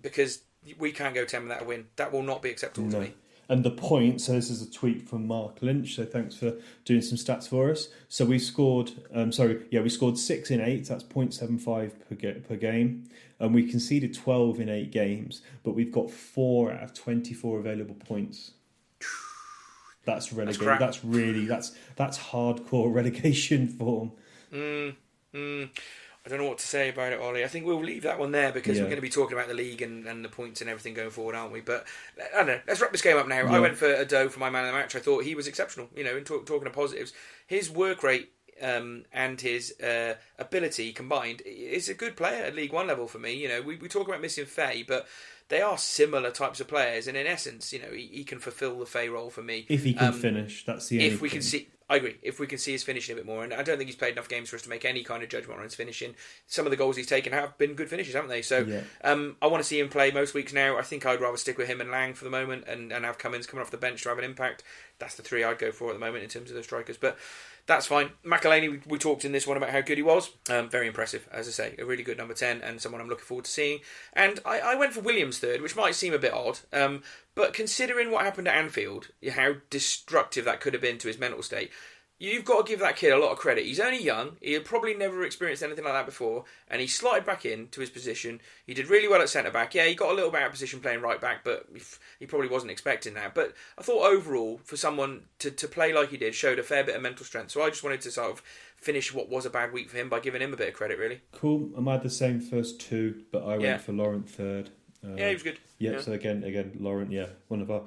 because we can't go 10 without a win. That will not be acceptable to me. And the point, so this is a tweet from Mark Lynch, so thanks for doing some stats for us. So we scored, we scored 6 in 8, that's 0.75 per game. And we conceded 12 in 8 games, but we've got 4 out of 24 available points. That's relegation. That's hardcore relegation form. I don't know what to say about it, Ollie. I think we'll leave that one there because we're going to be talking about the league and the points and everything going forward, aren't we? But I don't know. Let's wrap this game up now. Yeah. I went for Ado for my man of the match. I thought he was exceptional. In talking of positives, his work rate and his ability combined is a good player at League One level for me. We talk about missing Faye, but they are similar types of players, and in essence, he can fulfil the Faye role for me. If he can finish, that's the only if we can see. I agree. If we can see his finishing a bit more, and I don't think he's played enough games for us to make any kind of judgment on his finishing. Some of the goals he's taken have been good finishes, haven't they? So I want to see him play most weeks now. I think I'd rather stick with him and Lang for the moment, and have Cummins coming off the bench to have an impact. That's the 3 I'd go for at the moment in terms of the strikers. But that's fine. McElhaney, we talked in this one about how good he was. Very impressive, as I say. A really good number 10 and someone I'm looking forward to seeing. And I went for Williams third, which might seem a bit odd. But considering what happened at Anfield, how destructive that could have been to his mental state, You've got to give that kid a lot of credit. He's only young. He'll probably never experienced anything like that before. And he slotted back into his position. He did really well at centre-back. Yeah, he got a little bit out of position playing right-back, but he probably wasn't expecting that. But I thought overall, for someone to play like he did, showed a fair bit of mental strength. So I just wanted to sort of finish what was a bad week for him by giving him a bit of credit, really. Cool. I had the same first two, but I went for Laurent third. Yeah, he was good. Yeah, so again, Laurent, one of our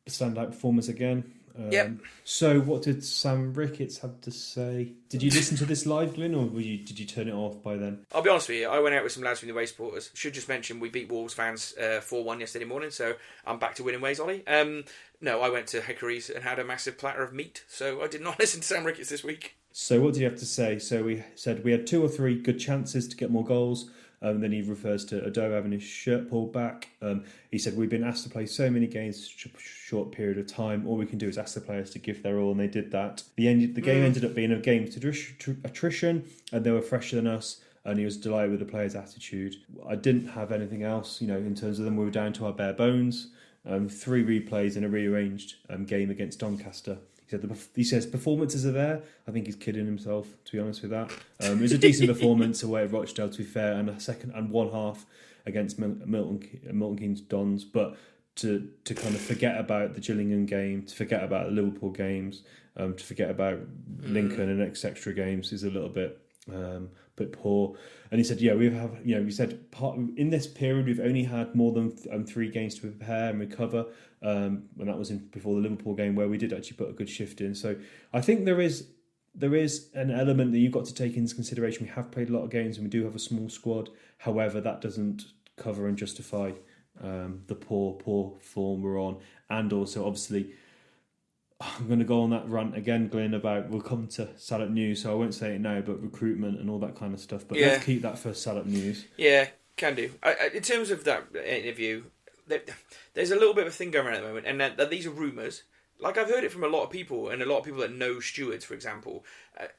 standout performers again. Yep. So what did Sam Ricketts have to say? Did you listen to this live, Glyn, or did you turn it off by then? I'll be honest with you, I went out with some lads from the away supporters. Should just mention we beat Wolves fans 4-1 yesterday morning, so I'm back to winning ways, Ollie. No, I went to Hickory's and had a massive platter of meat, so I did not listen to Sam Ricketts this week. So what do you have to say? So we said we had 2 or 3 good chances to get more goals. Then he refers to Ado having his shirt pulled back. He said, we've been asked to play so many games in a short period of time. All we can do is ask the players to give their all, and they did that. The game ended up being a game to attrition, and they were fresher than us, and he was delighted with the players' attitude. I didn't have anything else, in terms of them. We were down to our bare bones. 3 replays in a rearranged game against Doncaster. He says performances are there. I think he's kidding himself, to be honest with that. It was a decent performance away at Rochdale, to be fair, and a second and one half against Milton Keynes Dons. But to kind of forget about the Gillingham game, to forget about the Liverpool games, to forget about Lincoln and extra games is a little bit poor. And he said, in this period we've only had more than 3 games to prepare and recover, and that was before the Liverpool game where we did actually put a good shift in. So I think there is an element that you've got to take into consideration. We have played a lot of games and we do have a small squad. However, that doesn't cover and justify the poor form we're on. And also, obviously, I'm going to go on that rant again, Glyn, about we'll come to Salop News, so I won't say it now, but recruitment and all that kind of stuff. But let's keep that for Salop News. Yeah, can do. In terms of that interview, there's a little bit of a thing going around at the moment, and that these are rumours. Like, I've heard it from a lot of people, and a lot of people that know stewards, for example,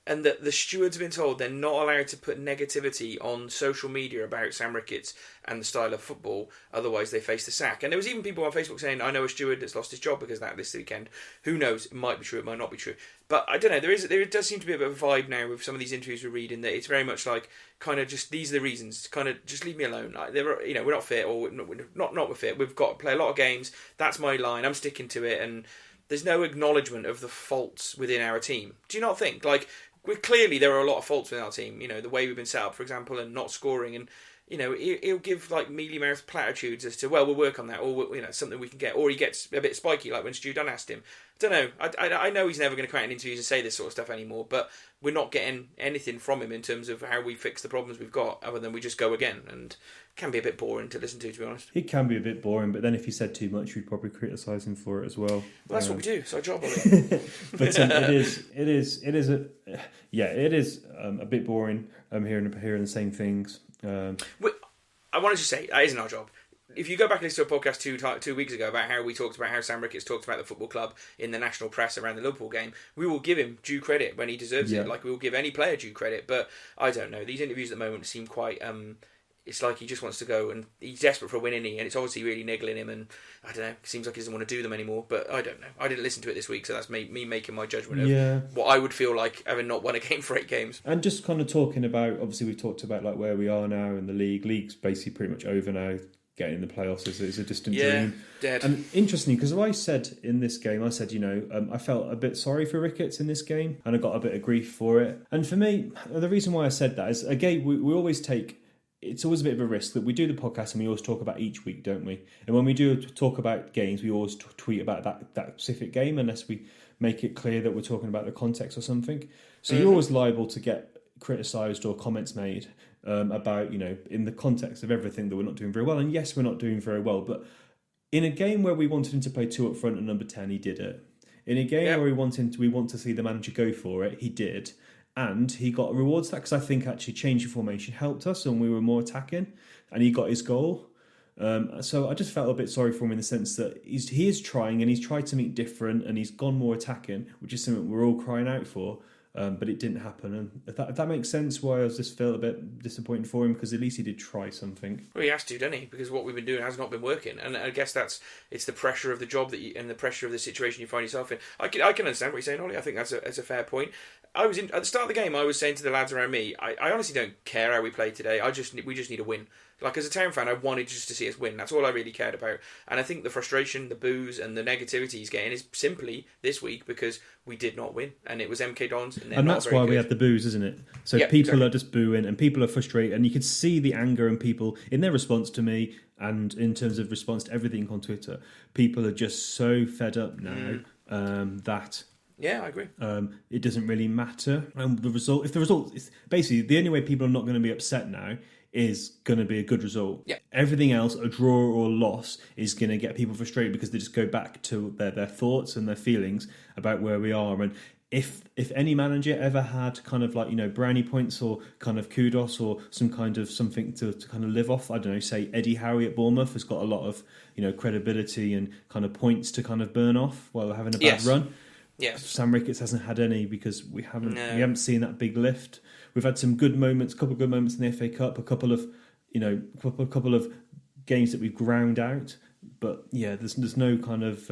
and that the stewards have been told they're not allowed to put negativity on social media about Sam Ricketts and the style of football, otherwise they face the sack. And there was even people on Facebook saying, I know a steward that's lost his job because of that this weekend. Who knows? It might be true, it might not be true. But I don't know, there does seem to be a bit of a vibe now with some of these interviews we're reading that it's very much like, kind of just, these are the reasons, kind of just leave me alone. Like, we're not fit, or we're not fit. We've got to play a lot of games. That's my line. I'm sticking to it, and there's no acknowledgement of the faults within our team. Do you not think? Like, clearly there are a lot of faults within our team. The way we've been set up, for example, and not scoring. And, he'll give, like, mealy-mouthed platitudes as to, well, we'll work on that, or, something we can get. Or he gets a bit spiky, like when Stu Dunn asked him. I don't know. I know he's never going to come out in interviews and say this sort of stuff anymore, but we're not getting anything from him in terms of how we fix the problems we've got, other than we just go again. And it can be a bit boring to listen to be honest. It can be a bit boring, but then if he said too much, we'd probably criticise him for it as well. Well, that's what we do. It's our job, Ollie. But it is a bit boring. Hearing the same things. I wanted to say that isn't our job. If you go back and listen to a podcast 2 weeks ago about how we talked about how Sam Ricketts talked about the football club in the national press around the Liverpool game, we will give him due credit when he deserves it. Like we will give any player due credit. But I don't know. These interviews at the moment seem quite. It's like he just wants to go, and he's desperate for a win, isn't he? And it's obviously really niggling him, and I don't know, it seems like he doesn't want to do them anymore, but I don't know. I didn't listen to it this week, so that's me making my judgment of what I would feel like having not won a game for 8 games. And just kind of talking about, obviously we've talked about like where we are now in the league. League's basically pretty much over now. Getting in the playoffs is a distant dream. Dead. And interesting, because I said in this game, I said, I felt a bit sorry for Ricketts in this game, and I got a bit of grief for it. And for me, the reason why I said that is, again, we always take... It's always a bit of a risk that we do the podcast and we always talk about each week, don't we? And when we do talk about games, we always tweet about that specific game unless we make it clear that we're talking about the context or something. So you're always liable to get criticised or comments made about, in the context of everything that we're not doing very well. And yes, we're not doing very well, but in a game where we wanted him to play 2 up front and number 10, he did it. In a game where we want to see the manager go for it, he did. And he got rewards for that, because I think actually changing formation helped us and we were more attacking, and he got his goal. So I just felt a bit sorry for him in the sense that he is trying, and he's tried something different, and he's gone more attacking, which is something we're all crying out for. but it didn't happen. And if that makes sense why I was just felt a bit disappointed for him, because at least he did try something. Well, he has to, doesn't he? Because what we've been doing has not been working, and I guess it's the pressure of the job and the pressure of the situation you find yourself in. I can understand what you're saying, Ollie. I think that's a fair point. At the start of the game, I was saying to the lads around me, I honestly don't care how we played today. We just need a win. Like, as a Town fan, I wanted just to see us win. That's all I really cared about. And I think the frustration, the boos, and the negativity he's getting is simply this week because we did not win. And it was MK Dons. And that's why we had the boos, isn't it? So people are just booing and people are frustrated. And you could see the anger in people in their response to me and in terms of response to everything on Twitter. People are just so fed up now that... Yeah, I agree. It doesn't really matter. And the result, basically, the only way people are not going to be upset now is going to be a good result. Yeah. Everything else, a draw or a loss, is going to get people frustrated because they just go back to their thoughts and their feelings about where we are. And if any manager ever had kind of like, brownie points or kind of kudos or some kind of something to kind of live off, I don't know, say Eddie Howe at Bournemouth has got a lot of, credibility and kind of points to kind of burn off while having a bad run. Yes. Sam Ricketts hasn't had any because we haven't seen that big lift. We've had some good moments, a couple of good moments in the FA Cup, a couple of games that we've ground out. But yeah, there's no kind of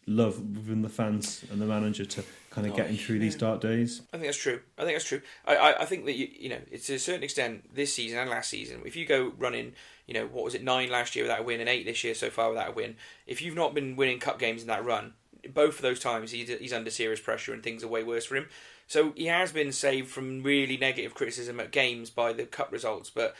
love within the fans and the manager to kind of getting through these dark days. I think that's true. I think that it's to a certain extent this season and last season. If you go running, what was it, 9 last year without a win and 8 this year so far without a win. If you've not been winning cup games in that run, both of those times he's under serious pressure and things are way worse for him. So he has been saved from really negative criticism at games by the cup results. But,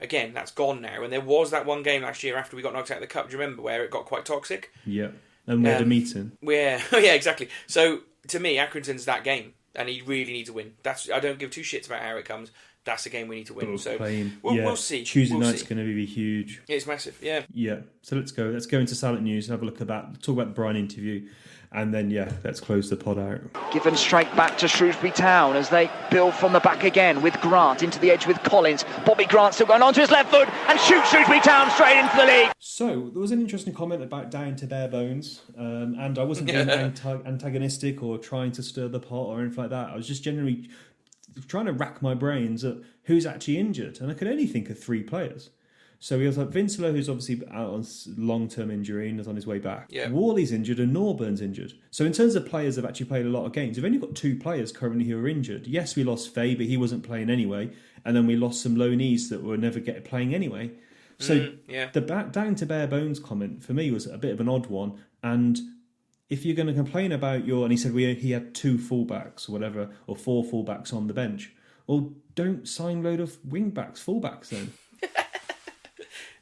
again, that's gone now. And there was that one game last year after we got knocked out of the cup, do you remember, where it got quite toxic? Yeah, and we had a meeting. Yeah, exactly. So, to me, Accrington's that game. And he really needs to win. I don't give two shits about how it comes. That's the game we need to win. So we'll see. Tuesday night's going to be huge. It's massive, yeah. Yeah, so let's go into Salad News and have a look at that. Talk about the Brian interview. And then, let's close the pod out. Given straight back to Shrewsbury Town as they build from the back again with Grant into the edge with Collins. Bobby Grant still going on to his left foot and shoots Shrewsbury Town straight into the league. So, there was an interesting comment about down to bare bones. And I wasn't being antagonistic or trying to stir the pot or anything like that. I was just generally trying to rack my brains at who's actually injured. And I could only think of 3 players. So we have like Vincelow, who's obviously out on long-term injury and is on his way back. Yeah. Worley's injured and Norburn's injured. So in terms of players that have actually played a lot of games, we've only got 2 players currently who are injured. Yes, we lost Faye, but he wasn't playing anyway. And then we lost some loanees that were never playing anyway. So the down to bare bones comment for me was a bit of an odd one. And if you're going to complain about and he said he had 2 fullbacks or whatever, or 4 fullbacks on the bench. Well, don't sign load of fullbacks then.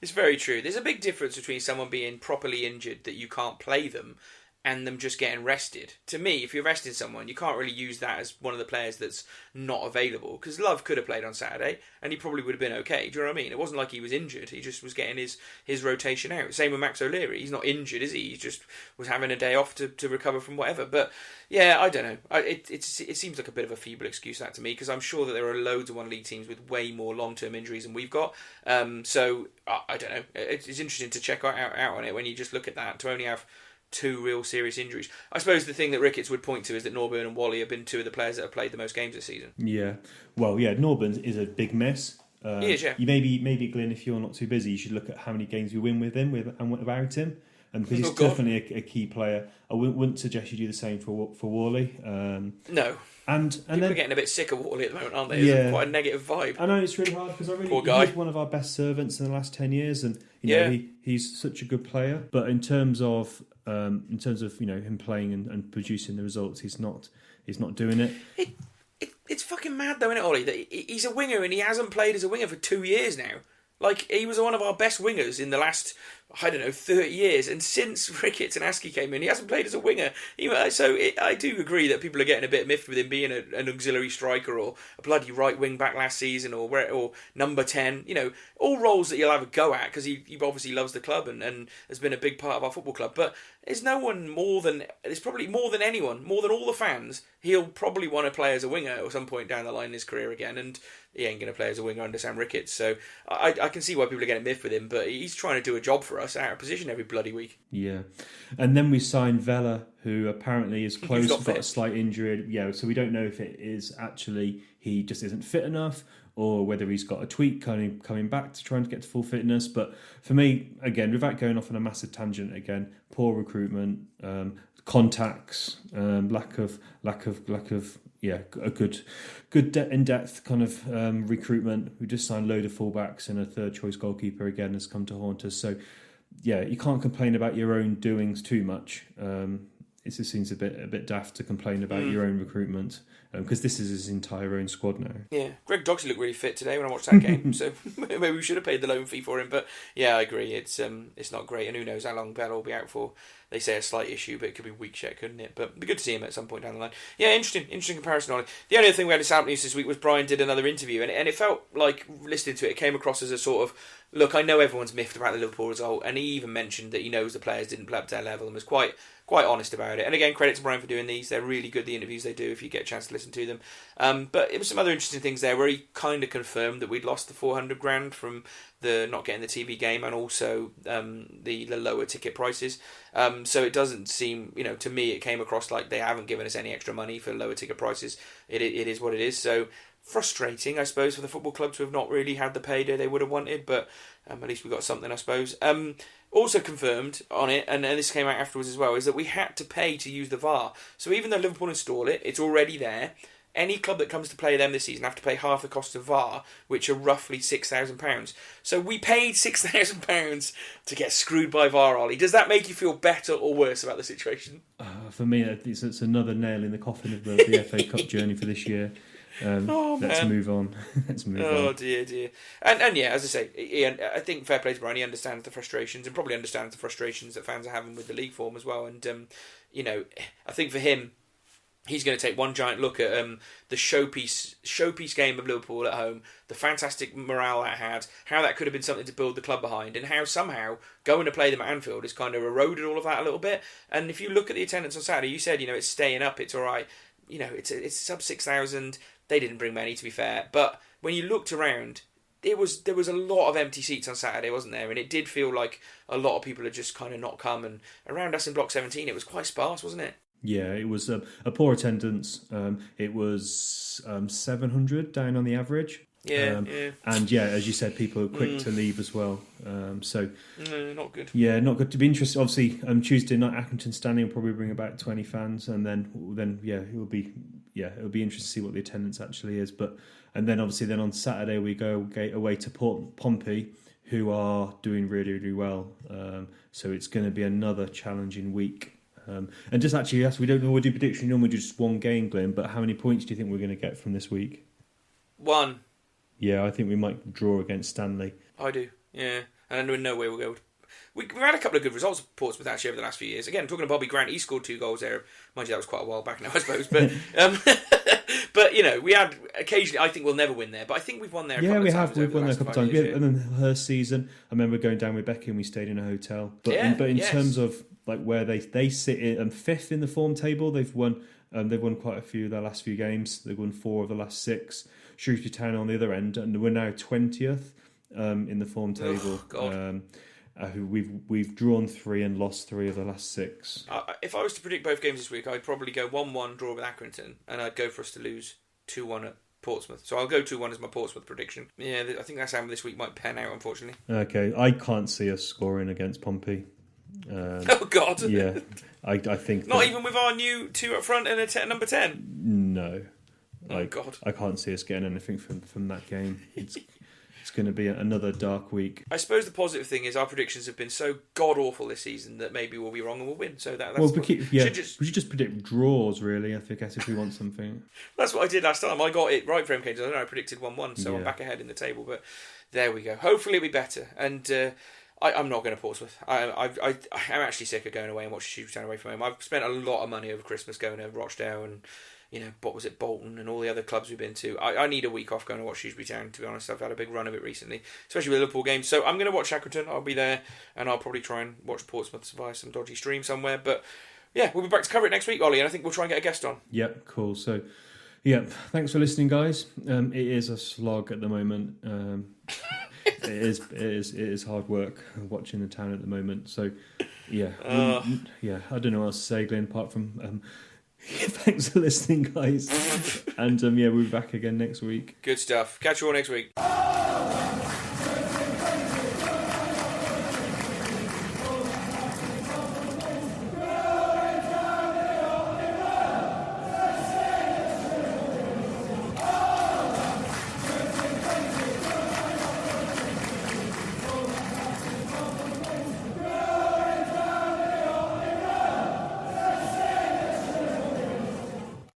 It's very true. There's a big difference between someone being properly injured that you can't play them and them just getting rested. To me, if you're resting someone, you can't really use that as one of the players that's not available. Because Love could have played on Saturday and he probably would have been okay. Do you know what I mean? It wasn't like he was injured. He just was getting his rotation out. Same with Max O'Leary. He's not injured, is he? He just was having a day off to recover from whatever. But yeah, I don't know. It seems like a bit of a feeble excuse, that to me, because I'm sure that there are loads of one league teams with way more long-term injuries than we've got. So I don't know. It's interesting to check out on it when you just look at that, to only have 2 real serious injuries. I suppose the thing that Ricketts would point to is that Norburn and Wally have been 2 of the players that have played the most games this season. Yeah. Well, Norburn is a big mess. He is, yeah. You maybe, Glenn, if you're not too busy, you should look at how many games we win with him and without him. And because he's definitely a key player. I wouldn't suggest you do the same for Wally. No. And people then, are getting a bit sick of Wally at the moment, aren't they? It's quite a negative vibe. I know, it's really hard because he's one of our best servants in the last 10 years, and he's such a good player. But in terms of him playing and producing the results, he's not doing it. It's fucking mad though, isn't it, Ollie? That he's a winger and he hasn't played as a winger for 2 years now. Like, he was one of our best wingers in the last, 30 years. And since Ricketts and Askey came in, he hasn't played as a winger. I do agree that people are getting a bit miffed with him being an auxiliary striker or a bloody right wing back last season or number 10. All roles that he'll have a go at because he obviously loves the club and has been a big part of our football club. But there's probably more than anyone, more than all the fans, he'll probably want to play as a winger at some point down the line in his career again, and he ain't going to play as a winger under Sam Ricketts. So I can see why people are getting miffed with him, but he's trying to do a job for for us out of position every bloody week. Yeah. And then we signed Vela, who apparently is close, not got fit. a slight injury. Yeah, so we don't know if it is actually he just isn't fit enough or whether he's got a tweak coming back to trying to get to full fitness. But for me, again, without going off on a massive tangent again, poor recruitment, contacts, lack of a good in-depth kind of recruitment. We just signed a load of fullbacks and a third choice goalkeeper again has come to haunt us. So yeah, you can't complain about your own doings too much. It just seems a bit daft to complain about your own recruitment because this is his entire own squad now. Yeah, Greg Dogsy looked really fit today when I watched that game, so maybe we should have paid the loan fee for him. But yeah, I agree, it's not great, and who knows how long Bell will be out for. They say a slight issue, but it could be weeks yet, couldn't it? But it'd be good to see him at some point down the line. Yeah, interesting comparison on it. The only other thing we had in Samp News this week was Brian did another interview, and it felt like, listening to it, it came across as a sort of, look, I know everyone's miffed about the Liverpool result, and he even mentioned that he knows the players didn't play up to their level and was quite honest about it. And again, credit to Brian for doing these. They're really good, the interviews they do, if you get a chance to listen to them. But it was some other interesting things there where he kind of confirmed that we'd lost the 400 grand from the not getting the TV game and also the lower ticket prices. So it doesn't seem, to me, it came across like they haven't given us any extra money for lower ticket prices. It is what it is. So frustrating, I suppose, for the football clubs who have not really had the payday they would have wanted, but at least we got something, I suppose. Also confirmed on it, and this came out afterwards as well, is that we had to pay to use the VAR. So even though Liverpool install it, it's already there. Any club that comes to play them this season have to pay half the cost of VAR, which are roughly £6,000. So we paid £6,000 to get screwed by VAR, Ollie. Does that make you feel better or worse about the situation? For me, it's another nail in the coffin of the FA Cup journey for this year. Let's move on. Oh dear. And yeah, as I say, Ian, I think fair play to Brian. He understands the frustrations and probably understands the frustrations that fans are having with the league form as well. And I think for him, he's going to take one giant look at the showpiece game of Liverpool at home, the fantastic morale that had, how that could have been something to build the club behind, and how somehow going to play them at Anfield has kind of eroded all of that a little bit. And if you look at the attendance on Saturday, you said, it's staying up, it's all right. It's sub 6,000. They didn't bring many, to be fair. But when you looked around, there was a lot of empty seats on Saturday, wasn't there? And it did feel like a lot of people had just kind of not come. And around us in Block 17, it was quite sparse, wasn't it? Yeah, it was a poor attendance. It was 700 down on the average. Yeah. And yeah, as you said, people are quick to leave as well. Not good. Yeah, not good. To be interested, obviously, Tuesday night, Accrington Stanley will probably bring about 20 fans, and then it'll be interesting to see what the attendance actually is. And then obviously, on Saturday we go away to Pompey, who are doing really, really well. So it's going to be another challenging week. And just actually, yes, we don't know. We'll do prediction. Normally, do just one game, Glenn. But how many points do you think we're going to get from this week? 1. Yeah, I think we might draw against Stanley. I do, yeah. And I know in no way we'll go. We've had a couple of good results at Portsmouth actually over the last few years. Again, talking to Bobby Grant, he scored 2 goals there. Mind you, that was quite a while back now, I suppose. But but we had occasionally. I think we'll never win there, but I think we've won there. Yeah, we have. We've won there a couple of times. Years, and then her season, I remember going down with Becky and we stayed in a hotel. But in terms of like where they sit in 5th in the form table, they've won quite a few of their last few games. They've won 4 of the last 6. Shrewsbury Town on the other end, and we're now 20th in the form table. Oh, God. We've drawn 3 and lost 3 of the last 6. If I was to predict both games this week, I'd probably go 1-1 draw with Accrington, and I'd go for us to lose 2-1 at Portsmouth. So I'll go 2-1 as my Portsmouth prediction. Yeah, I think that's how this week might pan out, unfortunately. Okay, I can't see us scoring against Pompey. Oh God! Yeah, I think not even with our new 2 up front and a number 10. No. Oh God! I can't see us getting anything from that game. It's going to be another dark week. I suppose the positive thing is our predictions have been so god awful this season that maybe we'll be wrong and we'll win. So that's we should just predict draws. Really, I guess if we want something. That's what I did last time. I got it right for MK. I predicted 1-1, so I'm back ahead in the table. But there we go. Hopefully it'll be better. And I'm not going to Portsmouth. I'm actually sick of going away and watching Shrewsbury Town away from home. I've spent a lot of money over Christmas going to Rochdale and what was it, Bolton and all the other clubs we've been to. I need a week off going to watch Shrewsbury Town, to be honest. I've had a big run of it recently, especially with the Liverpool games. So I'm going to watch Accrington. I'll be there, and I'll probably try and watch Portsmouth via some dodgy stream somewhere. But yeah, we'll be back to cover it next week, Ollie, and I think we'll try and get a guest on. Yep, cool. So, yeah, thanks for listening, guys. It is a slog at the moment. It is hard work watching the Town at the moment. So, yeah, I don't know what else to say, Glenn, apart from thanks for listening, guys. And we'll be back again next week. Good stuff. Catch you all next week.